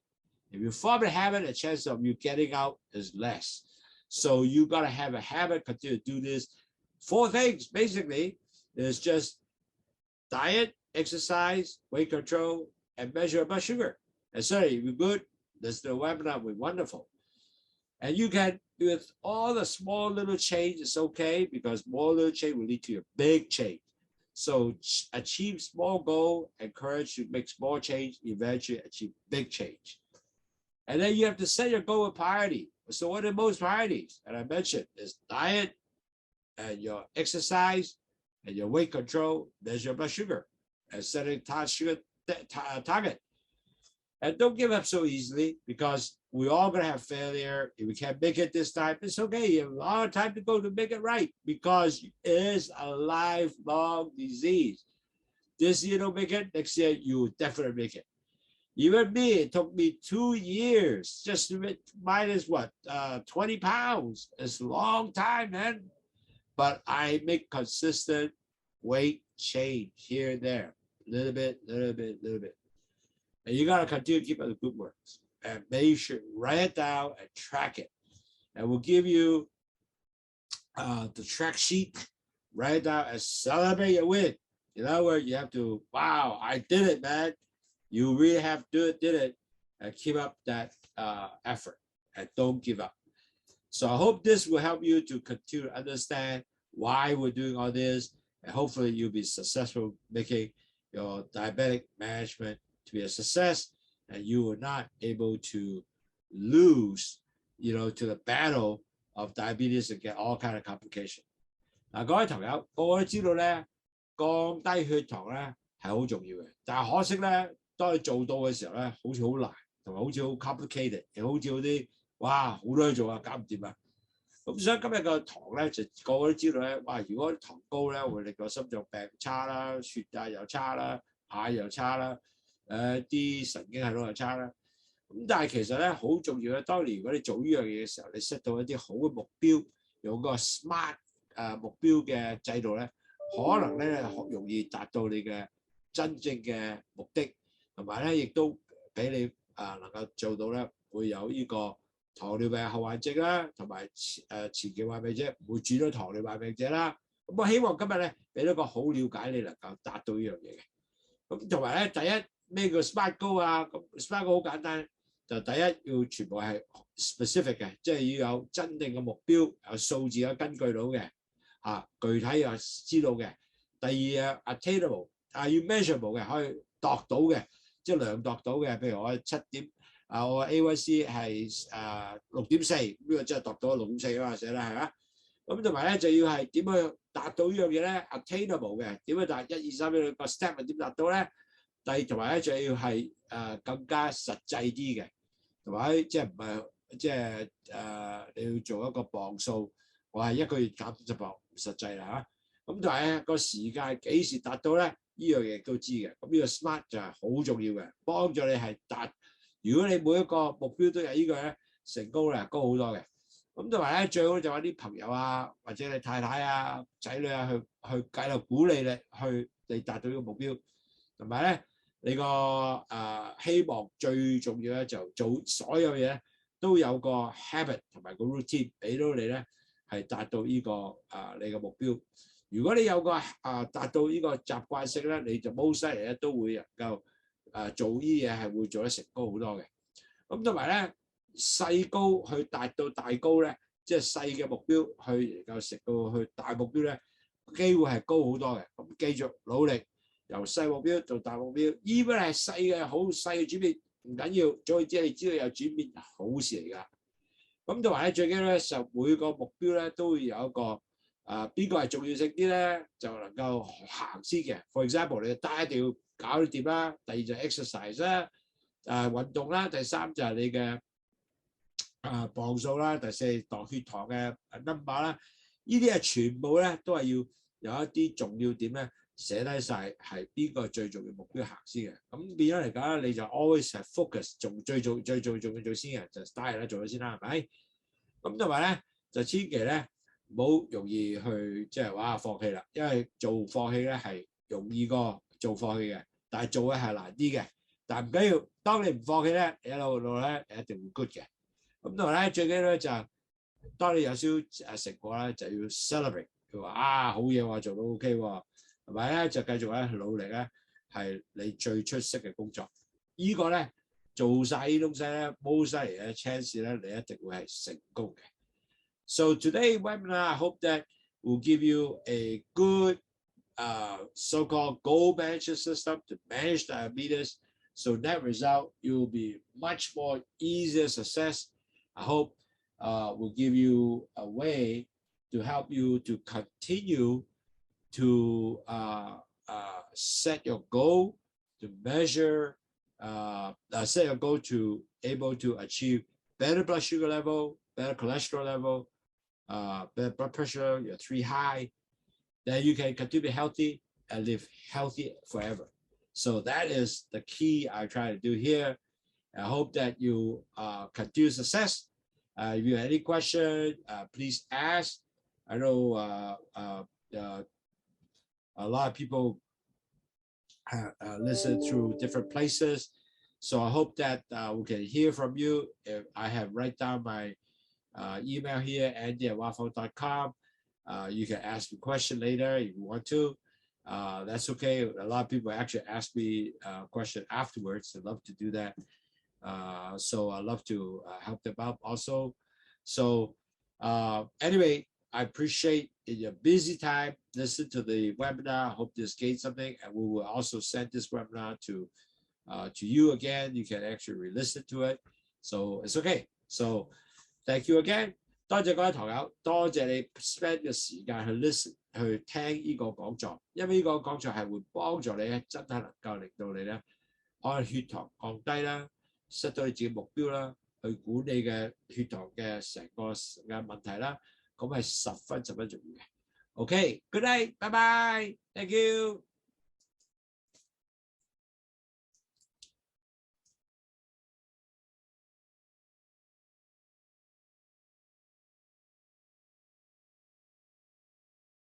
If you form a habit, the chance of you getting out is less. So you got to have a habit, continue to do this. 4 things, basically, is just diet, exercise, weight control, and measure blood sugar. And sorry, if you're good, this the webinar will be wonderful. And you can, with all the small little change, it's okay, because more little change will lead to a big change. So achieve small goal, encourage you to make small change, eventually achieve big change. And then you have to set your goal with priority. So what are most priorities? And I mentioned is diet, and your exercise, and your weight control, measure your blood sugar, and setting target. And don't give up so easily, because we're all going to have failure. If we can't make it this time, it's okay. You have a lot of time to go to make it right, because it is a lifelong disease. This year don't make it, next year you will definitely make it. Even me, it took me 2 years just to minus 20 pounds. It's a long time, man. But I make consistent weight change here and there, little bit. And you got to continue to keep up the good work, and make sure, write it down and track it. And we'll give you the track sheet, write it down and celebrate your win. In other words, you have to, wow, I did it, man. You really have to did it, and keep up that effort, and don't give up. So I hope this will help you to continue to understand why we're doing all this, and hopefully you'll be successful making your diabetic management to be a success, and you are not able to lose, to the battle of diabetes and get all kind of complication。嗱，各位朋友，個個都知道咧，降低血糖咧係好重要嘅，但係可惜咧，當你做到嘅時候咧，好似好難，同埋好似好 complicated， 又好似嗰啲哇好多嘢做啊，搞唔掂啊！咁所以今日個糖咧，就個個都知道咧，哇！如果糖高咧，會令個心臟病差啦，血壓又差啦，眼又差啦，啲神經系統又差啦。咁但係其實咧好重要咧，當年如果你做呢樣嘢嘅時候，你 set 到一啲好嘅目標，用個 SMART 目標嘅制度咧，可能咧好容易達到你嘅真正嘅目的，同埋咧亦都俾你能夠做到咧，會有呢個糖尿病後患症啦，同埋前期患病者唔會轉到糖尿病患病者啦。咁我希望今日咧俾到個好了解你能夠達到呢樣嘢嘅。咁同埋咧，第一咩叫 SMART goal 啊？咁 SMART goal 好簡單，就第一要全部係 specific 嘅，即係要有真正嘅目標，有數字有根據到嘅，具體又知道嘅。第二attainable，要 measurable 嘅，可以度到嘅，即係量度到嘅。譬如我7點。我 A1C 係6.4，呢個真係度到6.4啊嘛，寫啦係嘛。咁同埋咧就要係點去達到呢樣嘢咧 ？attainable 嘅，點樣達1、2、3呢個 step 係點達到咧？同埋咧就要係更加實際啲嘅，同埋即係唔係即係你要做一個磅數，我係1個月減50磅，唔實際啦嚇。咁但係咧個時間幾時達到咧？呢樣嘢都知嘅。咁呢個 SMART 就係好重要嘅，幫助你係達。如果你每一個目標都有呢個咧，成功率高好多嘅。咁同埋咧，最好就揾啲朋友啊，或者你太太啊、仔女啊去繼續鼓勵你你達到呢個目標。同埋咧，你個希望最重要咧就做所有嘢都有個 habit 同埋個 routine 俾到你咧，係達到呢個你嘅目標。如果你有個達到呢個習慣性咧，你就 most likely 咧都會能夠。做呢嘢係會做得成高好多嘅。咁同埋咧細高去達到大高咧，即係細嘅目標去能夠食到去大目標咧，機會係高好多嘅。咁繼續努力，由細目標做大目標。even係細嘅好細嘅轉變唔緊要，總之你知道有轉變好事嚟㗎。咁同埋咧最緊要咧就每個目標咧都會有一個邊個係重要性啲咧，就能夠行先嘅。For example， 你單一定要搞掂啦，第二就 exercise 啦，運動啦，第三就係你嘅磅數啦，第四度血糖嘅 number 啦，呢啲係全部咧都係要有一啲重要點咧寫低晒，係邊個最重要目標行先嘅。咁變咗嚟講咧，你就 always 係 focus 最重要先嘅就 start 啦，做咗先啦，係咪？咁同埋咧就千祈咧唔好容易去即係話放棄啦，因為做放棄咧係容易過做放棄嘅，但係做嘅係難啲嘅。但係唔緊要，當你唔放棄咧，你一路咧，你一定會 good 嘅。咁同埋咧，最緊要咧就係當你有少少成果咧，就要 celebrate。佢話好嘢喎，做到 OK 喎，同埋咧就繼續咧努力咧，係你最出色嘅工作。呢個咧做晒呢東西咧，most likely嘅 chance 咧，你一定會係成功嘅。So today webinar, I hope that will give you a good so-called goal management system to manage diabetes. So net result, you will be much more easier success. I hope will give you a way to help you to continue to set your goal, to measure, set your goal to able to achieve better blood sugar level, better cholesterol level, better blood pressure, your 3 high, then you can continue to be healthy and live healthy forever. So that is the key I try to do here. I hope that you continue success. If you have any question, please ask. I know a lot of people listen through different places. So I hope that we can hear from you. If I have write down my email here, andy@waffle.com. You can ask me a question later if you want to. That's okay. A lot of people actually ask me a question afterwards. I love to do that. So I love to help them out also. So anyway, I appreciate in your busy time, listen to the webinar. I hope this gained something, and we will also send this webinar to you again. You can actually re-listen to it. So it's okay. So thank you again. 多謝各位堂友，多謝你 spend 嘅時間去 listen 去聽呢個講座，因為呢個講座係會幫助你咧，真係能夠令到你咧，可能血糖降低啦，set 到你自己目標啦，去管理嘅血糖嘅成個嘅問題啦，咁係十分重要嘅。OK，good night，拜拜，thank you。